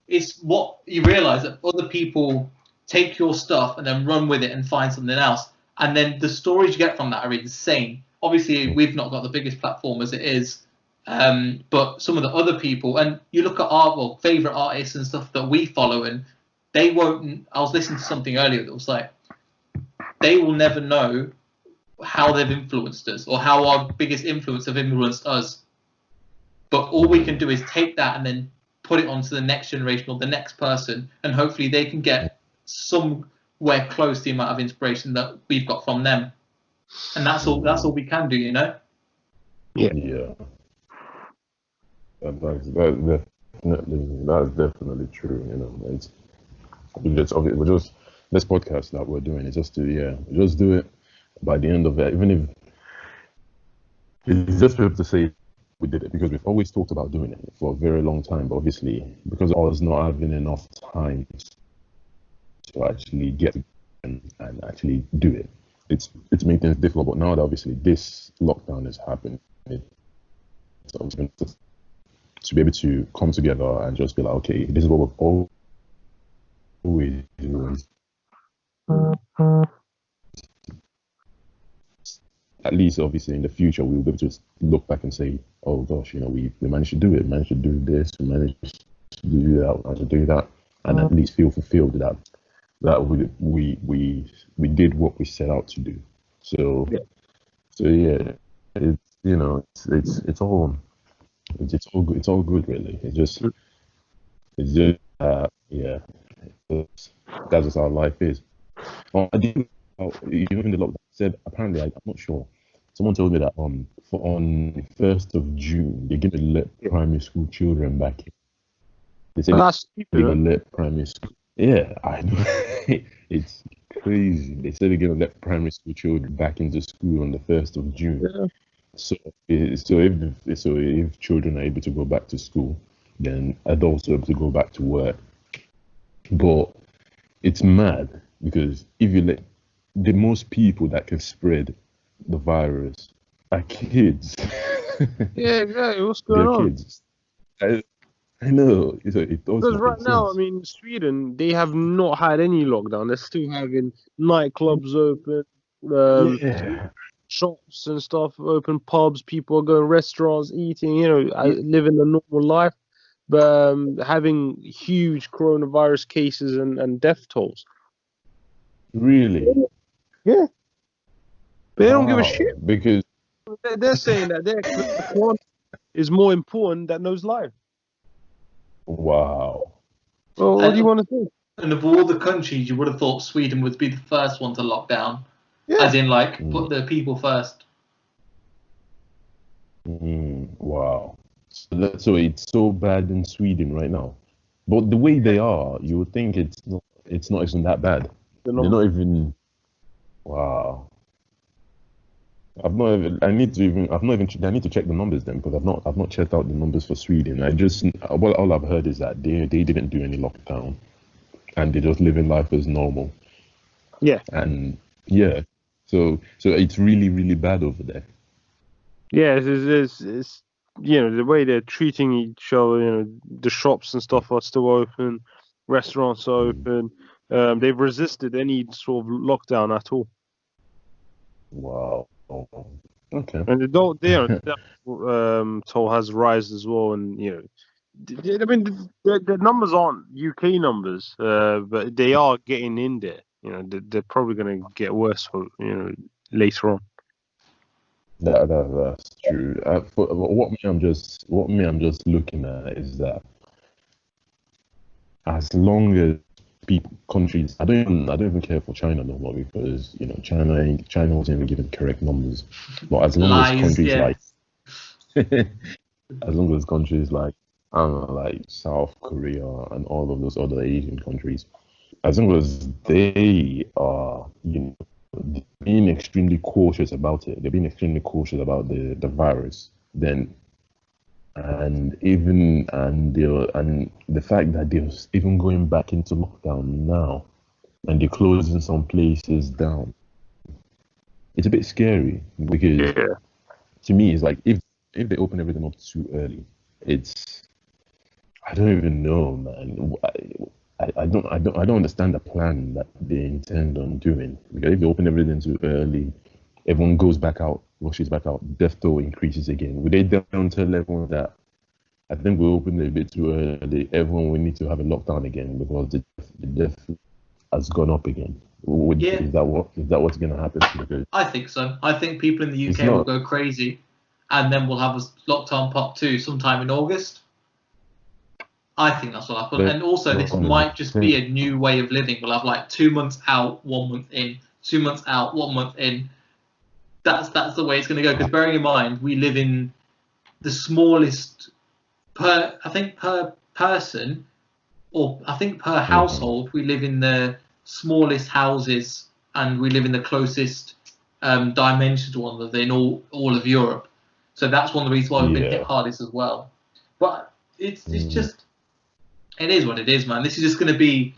Speaker 1: it's what you realize that other people take your stuff and then run with it and find something else. And then the stories you get from that are insane. Obviously, we've not got the biggest platform as it is. But some of the other people, and you look at favorite artists and stuff that we follow, and they won't. I was listening to something earlier that was like, they will never know how they've influenced us or how our biggest influence have influenced us. But all we can do is take that and then put it onto the next generation or the next person, and hopefully they can get somewhere close to the amount of inspiration that we've got from them. And that's all we can do,
Speaker 3: Yeah. That's definitely true. We're just this podcast that we're doing is just to just do it. By the end of it, even if it's just able to say we did it, because we've always talked about doing it for a very long time, but obviously because I was not having enough time to actually get and actually do it, it's made things difficult. But now that obviously this lockdown has happened, so to be able to come together and just be like, okay, this is what we've always doing. At least, obviously, in the future, we'll be able to look back and say, oh gosh, we managed to do it, managed to do this, we managed to do that, managed to do that, and at least feel fulfilled that we did what we set out to do. So yeah, it's all good. It's all good, really. It's just that's just how life is. I did, in the lockdown, said apparently I'm not sure. Someone told me that on 1st of June they're gonna let primary school children back in. They said they're gonna let primary school. Yeah, I know. It's crazy. They said they're gonna let primary school children back into school on the 1st of June. So, if children are able to go back to school, then adults are able to go back to work. But it's mad because if you let the most people that can spread the virus are kids.
Speaker 2: Yeah, exactly. What's going
Speaker 3: They're
Speaker 2: on?
Speaker 3: kids. I, I know. It does
Speaker 2: Because
Speaker 3: not
Speaker 2: right
Speaker 3: make
Speaker 2: now, I
Speaker 3: sense.
Speaker 2: mean, Sweden, they have not had any lockdown. They're still having nightclubs open, um,
Speaker 3: Yeah,
Speaker 2: shops and stuff open, pubs. People are going restaurants, eating,
Speaker 3: yeah,
Speaker 2: living a normal life, but having huge coronavirus cases and death tolls.
Speaker 3: really.
Speaker 2: Yeah, they don't give a
Speaker 3: Wow.
Speaker 2: shit.
Speaker 3: Because
Speaker 2: They're saying that the corona is more important than those lives.
Speaker 3: wow.
Speaker 2: Well, what do you
Speaker 1: And,
Speaker 2: want to say?
Speaker 1: and of all the countries, you would have thought Sweden would be the first one to lock down,
Speaker 2: Yeah.
Speaker 1: as in like
Speaker 3: Mm,
Speaker 1: put the people first.
Speaker 3: wow. So it's so bad in Sweden right now. But the way they are, you would think it's not even that bad.
Speaker 2: The
Speaker 3: They're
Speaker 2: number.
Speaker 3: not even wow. I've not even I need to check the numbers then because I've not checked out the numbers for Sweden. All I've heard is that they didn't do any lockdown and they're just living life as normal.
Speaker 2: Yeah.
Speaker 3: And yeah. So it's really, really bad over there.
Speaker 2: Yeah, it's the way they're treating each other. The shops and stuff are still open, restaurants are
Speaker 3: Mm,
Speaker 2: open. They've resisted any sort of lockdown at all,
Speaker 3: wow. Okay.
Speaker 2: and they don't. The death toll has rise as well, and I mean the numbers aren't UK numbers, but they are getting in there. They're probably going to get worse for later on.
Speaker 3: That's true. What I'm just looking at is that as long as countries, I don't even care for China no more because China wasn't even given correct numbers. But as long as
Speaker 1: Lies,
Speaker 3: countries
Speaker 1: yeah.
Speaker 3: like, as long as countries like, I don't know, like South Korea and all of those other Asian countries, as long as they are, being extremely cautious about it, they're being extremely cautious about the virus, then and the fact that they're even going back into lockdown now and they're closing some places down, it's a bit scary because
Speaker 2: Yeah,
Speaker 3: to me it's like if they open everything up too early, it's I don't even know, man. I don't understand the plan that they intend on doing because if they open everything too early, everyone goes back out, rushes back out, death toll increases again. Would they down to a level that I think we opened it a bit too early. Everyone will need to have a lockdown again because the death has gone up again.
Speaker 1: Yeah,
Speaker 3: Is that what's gonna happen? Because
Speaker 1: I think so. I think people in the
Speaker 3: it's
Speaker 1: UK will
Speaker 3: not.
Speaker 1: go crazy, and then we'll have a lockdown part two sometime in August. I think that's what happened.
Speaker 3: They're
Speaker 1: And also,
Speaker 3: not
Speaker 1: this
Speaker 3: gonna
Speaker 1: might just be a new way of living. We'll have like 2 months out, 1 month in, 2 months out, 1 month in. That's the way it's going to go. Because bearing in mind, we live in the smallest per person, or I think per
Speaker 3: Mhm.
Speaker 1: household, we live in the smallest houses, and we live in the closest dimensioned one in all of Europe. So that's one of the reasons why we've been hit
Speaker 3: Yeah.
Speaker 1: hardest as well. But it's
Speaker 3: Mm.
Speaker 1: just it is what it is, man. This is just going to be.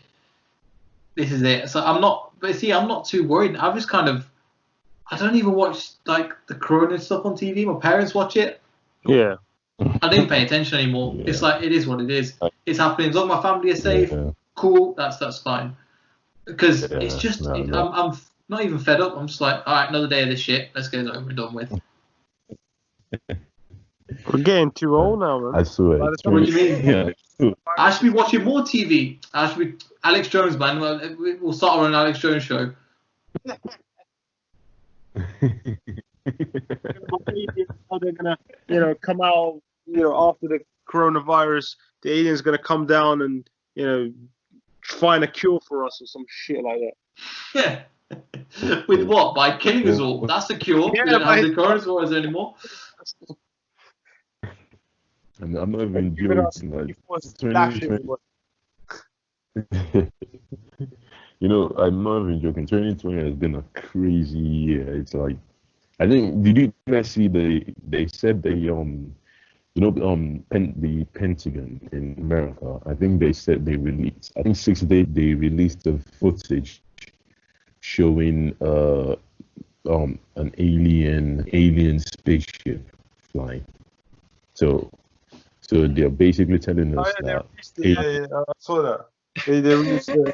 Speaker 1: This is it. So I'm not. But see, I'm not too worried. I'm just kind of. I don't even watch like the Corona stuff on TV. My parents watch it.
Speaker 2: yeah.
Speaker 1: I don't pay attention anymore. It's
Speaker 3: Yeah.
Speaker 1: like it is what it is. It's happening. As long as my family is safe,
Speaker 3: Yeah.
Speaker 1: cool. That's fine. Because it's
Speaker 3: Yeah.
Speaker 1: just.
Speaker 3: No. No.
Speaker 1: I'm not even fed up. I'm just like, all right, another day of this shit. Let's get it over and done with.
Speaker 2: We're getting too old now, man.
Speaker 3: I swear.
Speaker 2: By the
Speaker 3: It's
Speaker 2: time
Speaker 1: What
Speaker 3: really.
Speaker 1: do you mean?
Speaker 3: Yeah. It's true.
Speaker 1: I should be watching more TV. I should be Alex Jones, man. We'll start on an Alex Jones show.
Speaker 2: How they're gonna, come out, after the coronavirus, the aliens gonna come down and, find a cure for us or some shit like that.
Speaker 1: Yeah. With what? By killing us all. That's the cure. We
Speaker 2: Yeah,
Speaker 1: don't have the coronavirus anymore.
Speaker 3: I'm not even
Speaker 2: giving us
Speaker 3: joking. Like
Speaker 2: before slashes.
Speaker 3: 2020. I'm not even joking. 2020 has been a crazy year. It's like I think did you guys see they said the Pentagon in America, I think they said they released, I think 6 days they released the footage showing an alien spaceship flying. So they're basically telling us that.
Speaker 2: I saw that. They released the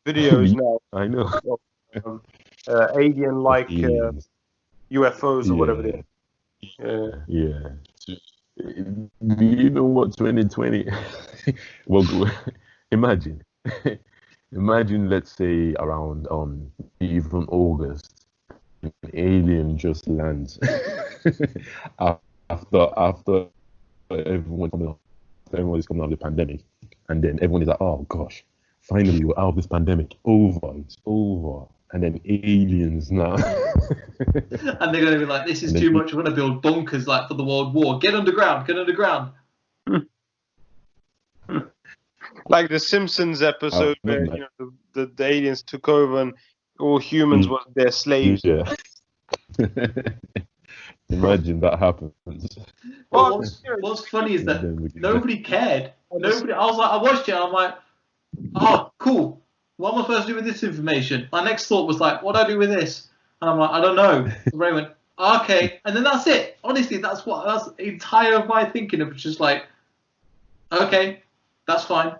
Speaker 2: videos now.
Speaker 3: I know.
Speaker 2: Alien-like
Speaker 3: Aliens.
Speaker 2: UFOs or whatever they are.
Speaker 3: Yeah. Do you know what 2020? Well, imagine, let's say around even August, an alien just lands after everyone is coming out of the pandemic, and then everyone is like, oh gosh, finally we're out of this pandemic, it's over. And then aliens now.
Speaker 1: And they're going to be like, this is too much. We're going to build bunkers like for the World War. Get underground.
Speaker 2: Like the Simpsons episode where the aliens took over and all humans were their slaves.
Speaker 3: Yeah. Imagine that happens.
Speaker 1: Well, what's funny is that nobody cared. Nobody. I watched it. And I'm like, oh, cool. What am I supposed to do with this information? My next thought was like, what do I do with this? And I'm like, I don't know. Ray went, okay. And then that's it. Honestly, that's the entire of my thinking of just like, okay, that's fine.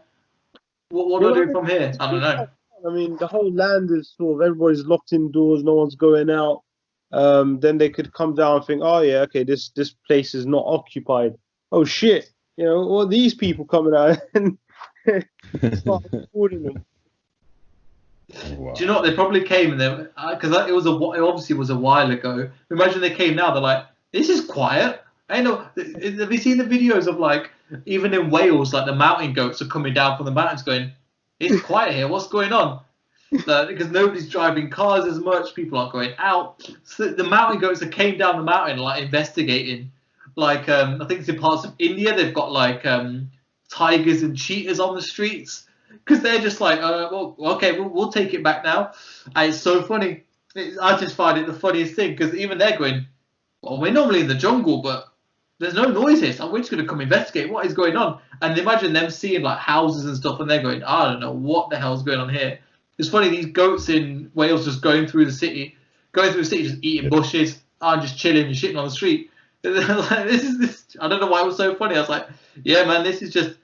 Speaker 1: What do I do from here? I don't know.
Speaker 2: I mean, the whole land is sort of, everybody's locked indoors, no one's going out. Then they could come down and think, oh yeah, okay, this place is not occupied. Oh shit, all these people coming out and start recording them.
Speaker 3: Wow.
Speaker 1: Do you know what? They probably came and then because it obviously was a while ago. Imagine they came now. They're like, this is quiet. I know. Have you seen the videos of like even in Wales, like the mountain goats are coming down from the mountains, going, it's quiet here. What's going on? Because nobody's driving cars as much. People aren't going out. So the mountain goats that came down the mountain like investigating. Like I think it's in parts of India. They've got like tigers and cheetahs on the streets. Because they're just like, well, okay, we'll take it back now. And it's so funny. I just find it the funniest thing because even they're going, well, we're normally in the jungle, but there's no noise here, so we're just going to come investigate what is going on. And imagine them seeing like houses and stuff, and they're going, I don't know what the hell's going on here. It's funny, these goats in Wales just going through the city, just eating bushes, just chilling and shitting on the street. Like, this. I don't know why it was so funny. I was like, yeah, man, this is just.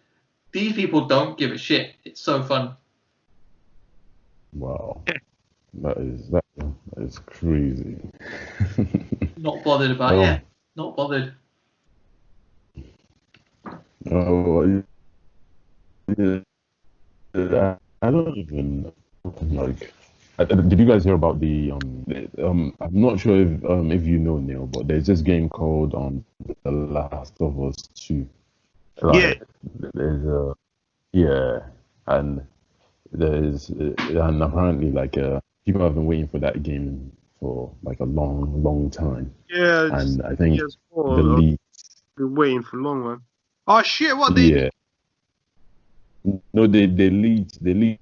Speaker 1: These people don't give a shit. It's so fun.
Speaker 3: Wow, that is crazy.
Speaker 1: Not bothered about it. Not bothered.
Speaker 3: Oh, yeah. I don't even like. Did you guys hear about the I'm not sure if you know, Neil, but there's this game called The Last of Us 2. Like, there's and apparently like people have been waiting for that game for like a long time.
Speaker 2: Yeah,
Speaker 3: and I think the league
Speaker 2: been waiting for long, man. Oh shit! What they?
Speaker 3: Yeah. No, they leaked the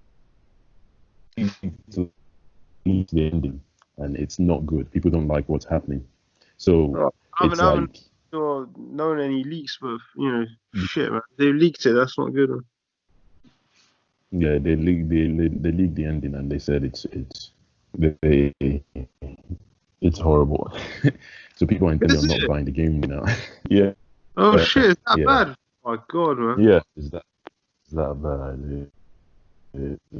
Speaker 3: ending, and it's not good. People don't like what's happening. So
Speaker 2: I haven't known any leaks, but shit, man. They leaked it. That's not good, man.
Speaker 3: Yeah, they leaked the ending, and they said it's horrible. So people are intending on not buying the game now. Yeah.
Speaker 2: Oh shit! Is that bad? Oh my god, man.
Speaker 3: Yeah, is that bad?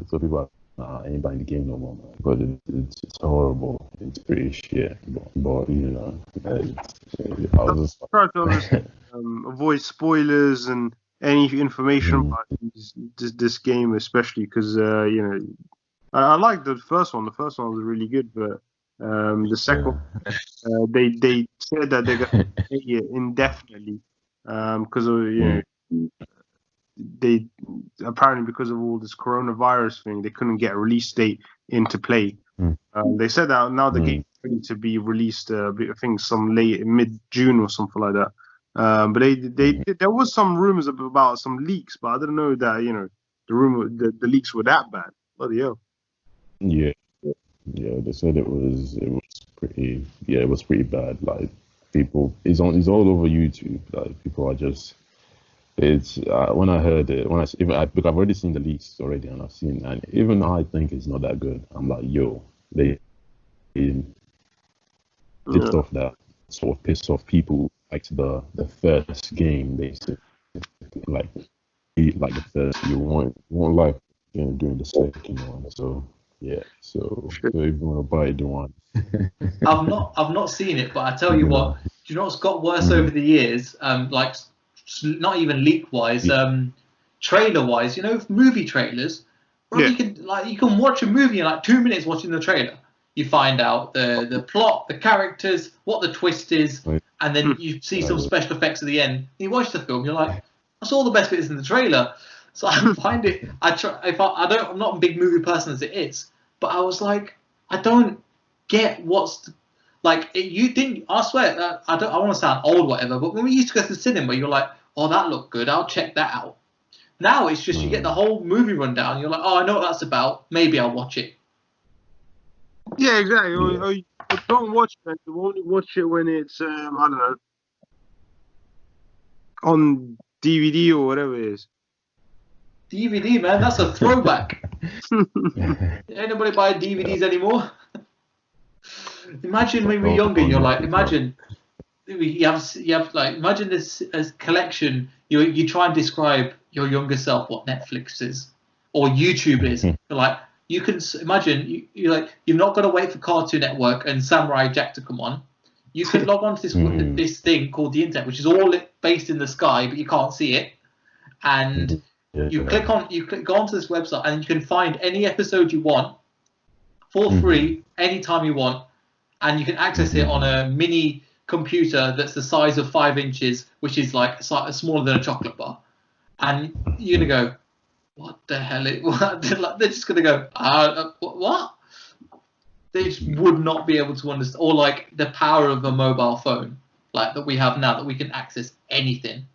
Speaker 3: So people are ain't buying the game no more, man. But it's horrible. It's pretty shit. But I was just
Speaker 2: trying to avoid spoilers and any information about this game, especially because I like the first one. The first one was really good, but the second they said that they're going to play it indefinitely because of they apparently because of all this coronavirus thing, they couldn't get a release date into play. They said that now the game's ready to be released. I think some late mid-June or something like that. But there was some rumors about some leaks, but I didn't know that the leaks were that bad. Bloody hell.
Speaker 3: Yeah. Yeah, they said it was pretty bad. Like it's all over YouTube. Like people are just it's when I heard it because I've already seen the leaks already and and even I think it's not that good. I'm like, yo, they did
Speaker 2: Yeah.
Speaker 3: stuff that sort of pissed off people like the first game basically, like the first you won't like doing the second one. So yeah, so if you want to buy the one,
Speaker 1: I've not seen it, but I tell you
Speaker 3: you know,
Speaker 1: what, do you know what's got worse over
Speaker 3: mhm,
Speaker 1: the years? Like not even leak wise,
Speaker 3: yeah,
Speaker 1: trailer wise. You know, movie trailers. Bro,
Speaker 2: Yeah.
Speaker 1: you can watch a movie in like 2 minutes watching the trailer. You find out the plot, the characters, what the twist is,
Speaker 3: like,
Speaker 1: and
Speaker 2: Hmm.
Speaker 1: then you see some
Speaker 3: uh,
Speaker 1: special effects at the end. You watch the film, you're like, that's all the best bits in the trailer. So I find it. I try. If I don't, I'm not a big movie person as it is, but I was like, I don't get like you didn't. I swear that I don't. I want to sound old, whatever. But when we used to go to the cinema, you're like, oh, that looked good. I'll check that out. Now it's just you get the
Speaker 3: mm,
Speaker 1: whole movie rundown. You're like, oh, I know what that's about. Maybe I'll watch it.
Speaker 2: Yeah, exactly.
Speaker 3: yeah,
Speaker 2: Or you don't watch it. You only watch it when it's I don't know, on DVD or whatever it is.
Speaker 1: DVD, man, that's a throwback. Ain't nobody buying DVDs anymore. Imagine when we were
Speaker 3: oh,
Speaker 1: younger.
Speaker 3: oh,
Speaker 1: You're
Speaker 3: no,
Speaker 1: like, imagine you have like imagine this as collection. You try and describe your younger self what Netflix is or YouTube is. You're like you can imagine you've not got to wait for Cartoon Network and Samurai Jack to come on. You can log on to
Speaker 3: mm,
Speaker 1: this thing called the internet, which is all based in the sky, but you can't see it. And
Speaker 3: yeah,
Speaker 1: you go onto this website, and you can find any episode you want for
Speaker 3: mhm,
Speaker 1: free anytime you want, and you can access it on
Speaker 3: mhm,
Speaker 1: a mini computer that's the size of 5 inches, which is like smaller than a chocolate bar. And you're gonna go, what the hell? They're just gonna go, what? They just would not be able to understand, or like the power of a mobile phone, like that we have now, that we can access anything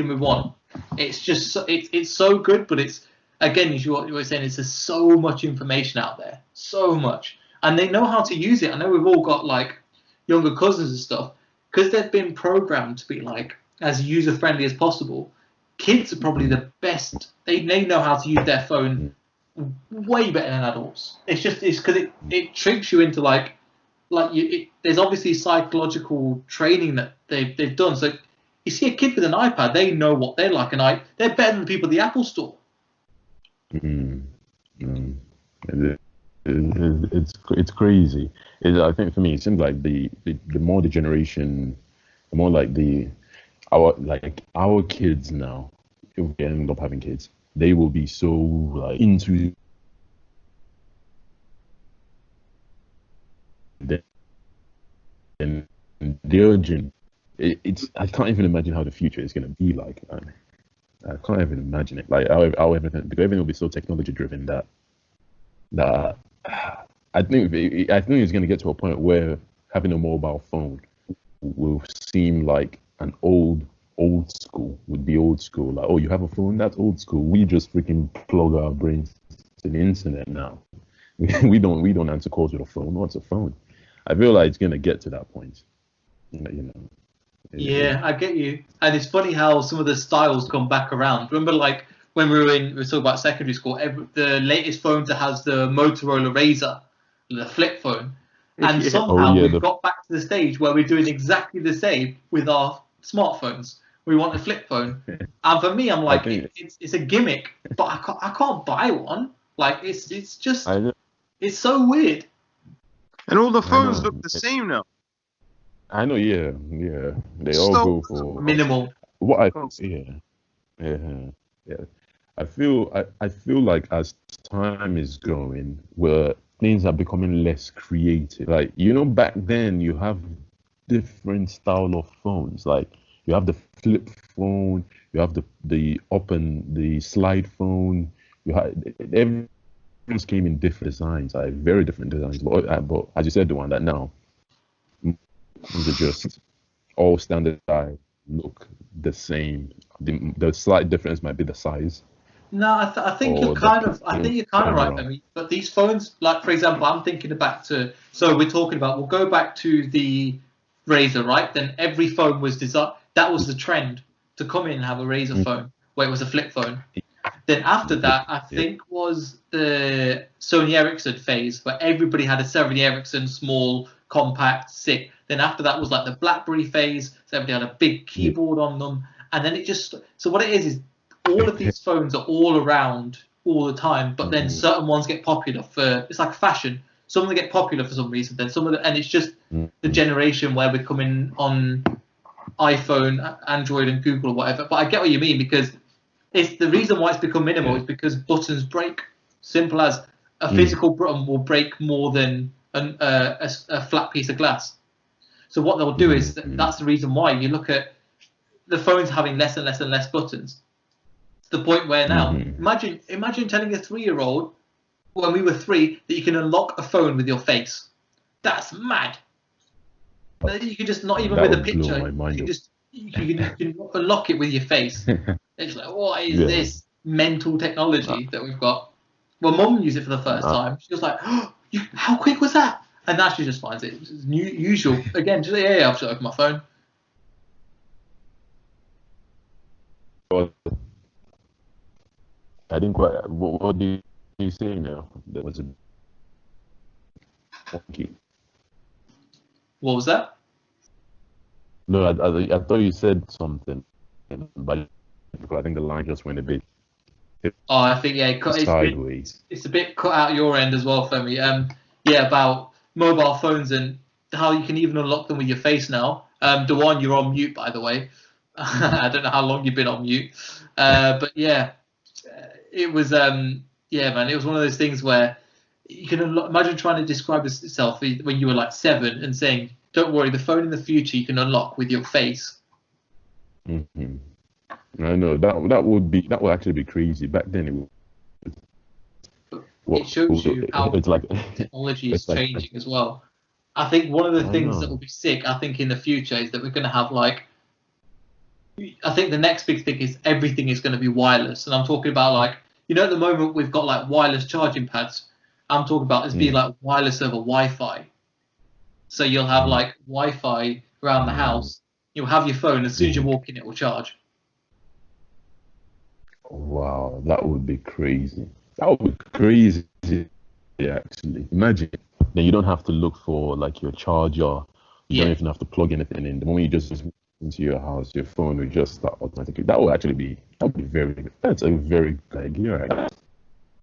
Speaker 1: we want. It's just it's so good, but it's again, as you were saying, it's just so much information out there, so much, and they know how to use it. I know we've all got like younger cousins and stuff because they've been programmed to be like as user friendly as possible. Kids are probably
Speaker 3: mhm,
Speaker 1: the best. They know how to use their phone
Speaker 3: mhm,
Speaker 1: way better than adults. It's because it tricks you into there's obviously psychological training that they've done. So you see a kid with an iPad, they know what they're like, and they're better than the people at the Apple Store.
Speaker 3: mhm, mm. It's crazy. I think for me, it seems like the more the generation, the more like our kids now, if we end up having kids, they will be so like into them and their gen. It's I can't even imagine how the future is gonna be like, man. I can't even imagine it. Like how everything because everything will be so technology driven that I think it's gonna get to a point where having a mobile phone will seem like an old school would be old school. Like, oh, you have a phone? That's old school. We just freaking plug our brains to the internet now. We don't answer calls with a phone. What's a phone? I feel like it's gonna get to that point. You know. It,
Speaker 1: Yeah, I get you. And it's funny how some of the styles come back around. Remember, like when we were talking about secondary school, the latest phone that has the Motorola Razr, the flip phone, and
Speaker 2: Yeah.
Speaker 3: oh
Speaker 1: somehow
Speaker 3: yeah,
Speaker 1: we've got back to the stage where we're doing exactly the same with our smartphones. We want a flip phone, and for me, I'm
Speaker 3: I
Speaker 1: like,
Speaker 3: think
Speaker 1: it's a gimmick, but I can't buy one. Like it's just
Speaker 3: I
Speaker 1: it's so weird.
Speaker 2: And all the
Speaker 3: I
Speaker 2: phones
Speaker 3: know
Speaker 2: look the same now.
Speaker 3: I know yeah yeah they all
Speaker 2: So
Speaker 3: go for
Speaker 1: Minimal.
Speaker 3: what I
Speaker 2: close.
Speaker 3: yeah yeah yeah. I feel like as time is going, where things are becoming less creative. Like back then you have different style of phones. Like you have the flip phone, you have the up and the slide phone. You have everyone's came in different designs, like very different designs. But as you said, the one that now phones are just all standardized, look the same. The slight difference might be the size
Speaker 1: No, I think
Speaker 3: or
Speaker 1: you're
Speaker 3: the
Speaker 1: kind of, I think you're kind of right,
Speaker 3: camera?
Speaker 1: Femi. But these phones, like for example, I'm thinking back to, so we're talking about, we'll go back to the Razor, right? Then every phone was designed. That was the trend to come in and have a Razor
Speaker 3: Mm.
Speaker 1: phone, where it was a flip phone. Then after that, I
Speaker 3: Yeah.
Speaker 1: think was the Sony Ericsson phase, where everybody had a Sony Ericsson, small, compact, sick. Then after that was like the BlackBerry phase, so everybody had a big keyboard on them. And then it just, so what it is all of these phones are all around all the time, but then certain ones get popular for, it's like fashion. Some of them get popular for some reason, then some of them, and it's just the generation where we're coming on iPhone, Android, and Google or whatever. But I get what you mean, because it's the reason why it's become minimal is because buttons break. Simple as a physical button will break more than a flat piece of glass. So what they'll do is that's the reason why you look at the phones having less and less and less buttons. To the point where now, imagine telling a 3-year-old when we were 3 that you can unlock a phone with your face. That's mad. You can just, not even
Speaker 3: That
Speaker 1: with a
Speaker 3: would blow
Speaker 1: picture,
Speaker 3: my mind
Speaker 1: you
Speaker 3: up.
Speaker 1: can just you can unlock it with your face. It's like, what is
Speaker 3: Yeah.
Speaker 1: this mental technology that we've got? Well, Mum used it for the first time. She was like, oh, how quick was that? And now she just finds it. It's usual. Again, just, yeah, I've just opened my phone.
Speaker 3: I didn't quite. What do you say now? That was a monkey.
Speaker 1: What was that?
Speaker 3: No, I thought you said something, but I think the line just went a bit
Speaker 1: Oh, I think, yeah,
Speaker 3: sideways.
Speaker 1: it's a bit cut out your end as well, Femi. Yeah, about mobile phones and how you can even unlock them with your face now. Dawan, you're on mute, by the way. I don't know how long you've been on mute. But yeah, it was, yeah, man, it was one of those things where you can imagine trying to describe yourself when you were like 7 and saying, don't worry, the phone in the future you can unlock with your face.
Speaker 3: Mm-hmm. I know that would actually be crazy. Back then,
Speaker 1: it shows you how
Speaker 3: it's like
Speaker 1: technology is changing as well. I think one of the things that will be sick, I think, in the future is that we're going to have like, I think the next big thing is everything is going to be wireless. And I'm talking about like, at the moment we've got like wireless charging pads. I'm talking about this being like wireless over Wi-Fi. So you'll have like Wi-Fi around the house. You'll have your phone. As soon as you walk in, it will charge.
Speaker 3: Wow, that would be crazy. That would be crazy, actually. Imagine. Then you don't have to look for like your charger. You don't even have to plug anything in. The moment you just into your house, your phone will just start automatically. That's a very good idea. Right? That's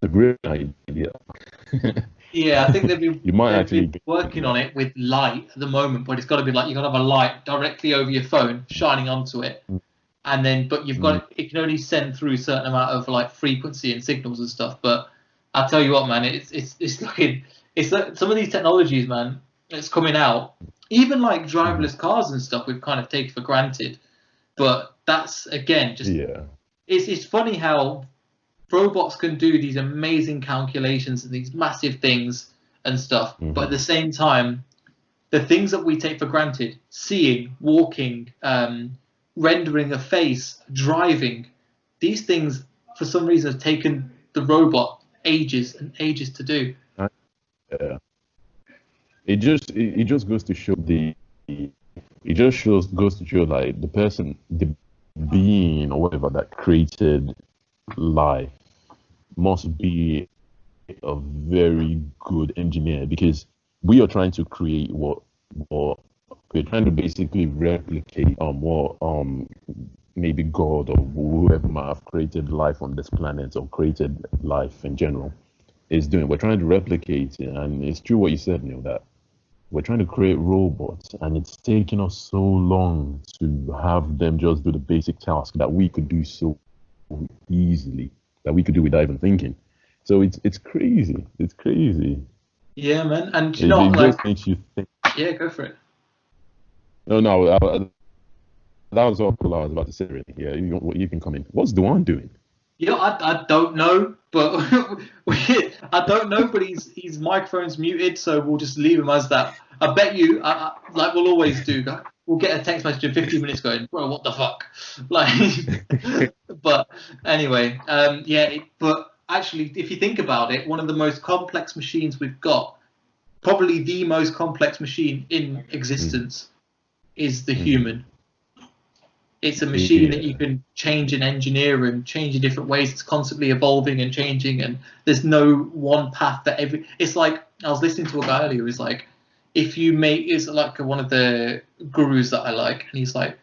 Speaker 3: a great idea.
Speaker 1: Yeah, I think they've been
Speaker 3: be
Speaker 1: working on it with light at the moment, but it's got to be like, you've got to have a light directly over your phone shining onto it. And then, but you've got it can only send through a certain amount of like frequency and signals and stuff. But I tell you what, man, it's like some of these technologies, man, it's coming out. Even like driverless cars and stuff, we've kind of taken for granted. But that's again just it's funny how robots can do these amazing calculations and these massive things and stuff. But at the same time, the things that we take for granted, seeing, walking, rendering a face, driving, these things for some reason have taken the robot ages and ages to do.
Speaker 3: Yeah. It just goes to show like the person, the being or whatever that created life must be a very good engineer, because we are trying to create what we're trying to basically replicate what maybe God or whoever might have created life on this planet or created life in general is doing. We're trying to replicate it, and it's true what you said, Neil, that we're trying to create robots, and it's taking us so long to have them just do the basic task that we could do so easily, that we could do without even thinking. So it's crazy. It's crazy.
Speaker 1: Yeah, man. And
Speaker 3: it just makes you think.
Speaker 1: Yeah, go for it.
Speaker 3: No, that was all I was about to say. Really. Yeah, you can come in. What's Dawan doing?
Speaker 1: Yeah, I don't know, but I don't know, but his microphone's muted, so we'll just leave him as that. I bet you, like we'll always do, we'll get a text message in 15 minutes going, bro, what the fuck? Like, but anyway, but actually, if you think about it, one of the most complex machines we've got, probably the most complex machine in existence, is the human. It's a machine that you can change and engineer and change in different ways. It's constantly evolving and changing, and there's no one path that it's like, I was listening to a guy earlier who's like, if you make, is like one of the gurus that I like, and he's like,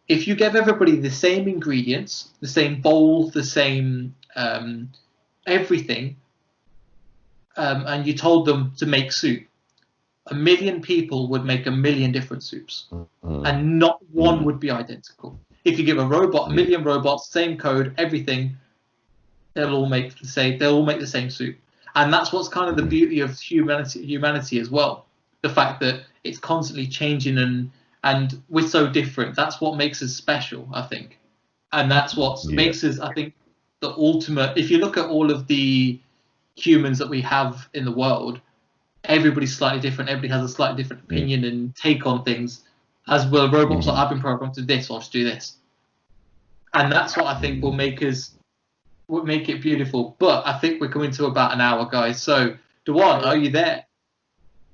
Speaker 1: if you give everybody the same ingredients, the same bowl, the same everything, and you told them to make soup, 1 million people would make 1 million different soups, and not one would be identical. If you give a robot 1 million robots, same code, everything, they'll all make the same soup. And that's what's kind of the beauty of humanity as well. The fact that it's constantly changing and we're so different. That's what makes us special, I think. And that's what makes us, I think, the ultimate. If you look at all of the humans that we have in the world, everybody's slightly different. Everybody has a slightly different opinion and take on things. As well, robots like, I've been programmed to this, so I'll just do this. And that's what I think will make it beautiful. But I think we're coming to about an hour, guys. So, Dawan, are you there?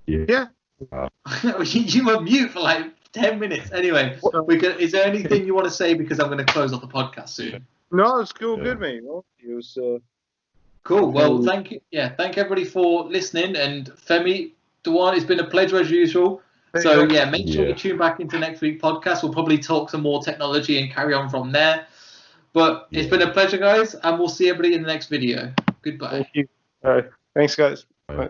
Speaker 2: Yeah.
Speaker 1: You were mute for like 10 minutes. Anyway, is there anything you want to say? Because I'm going to close off the podcast soon.
Speaker 2: No, it's cool, good, mate. It was
Speaker 1: cool. Well, thank you. Yeah, thank everybody for listening. And Femi, Dawan, it's been a pleasure as usual. So yeah, make sure you tune back into next week's podcast. We'll probably talk some more technology and carry on from there. But it's been a pleasure, guys, and we'll see everybody in the next video. Goodbye.
Speaker 2: Thank you. All right. Thanks, guys.
Speaker 3: Bye.
Speaker 2: Bye.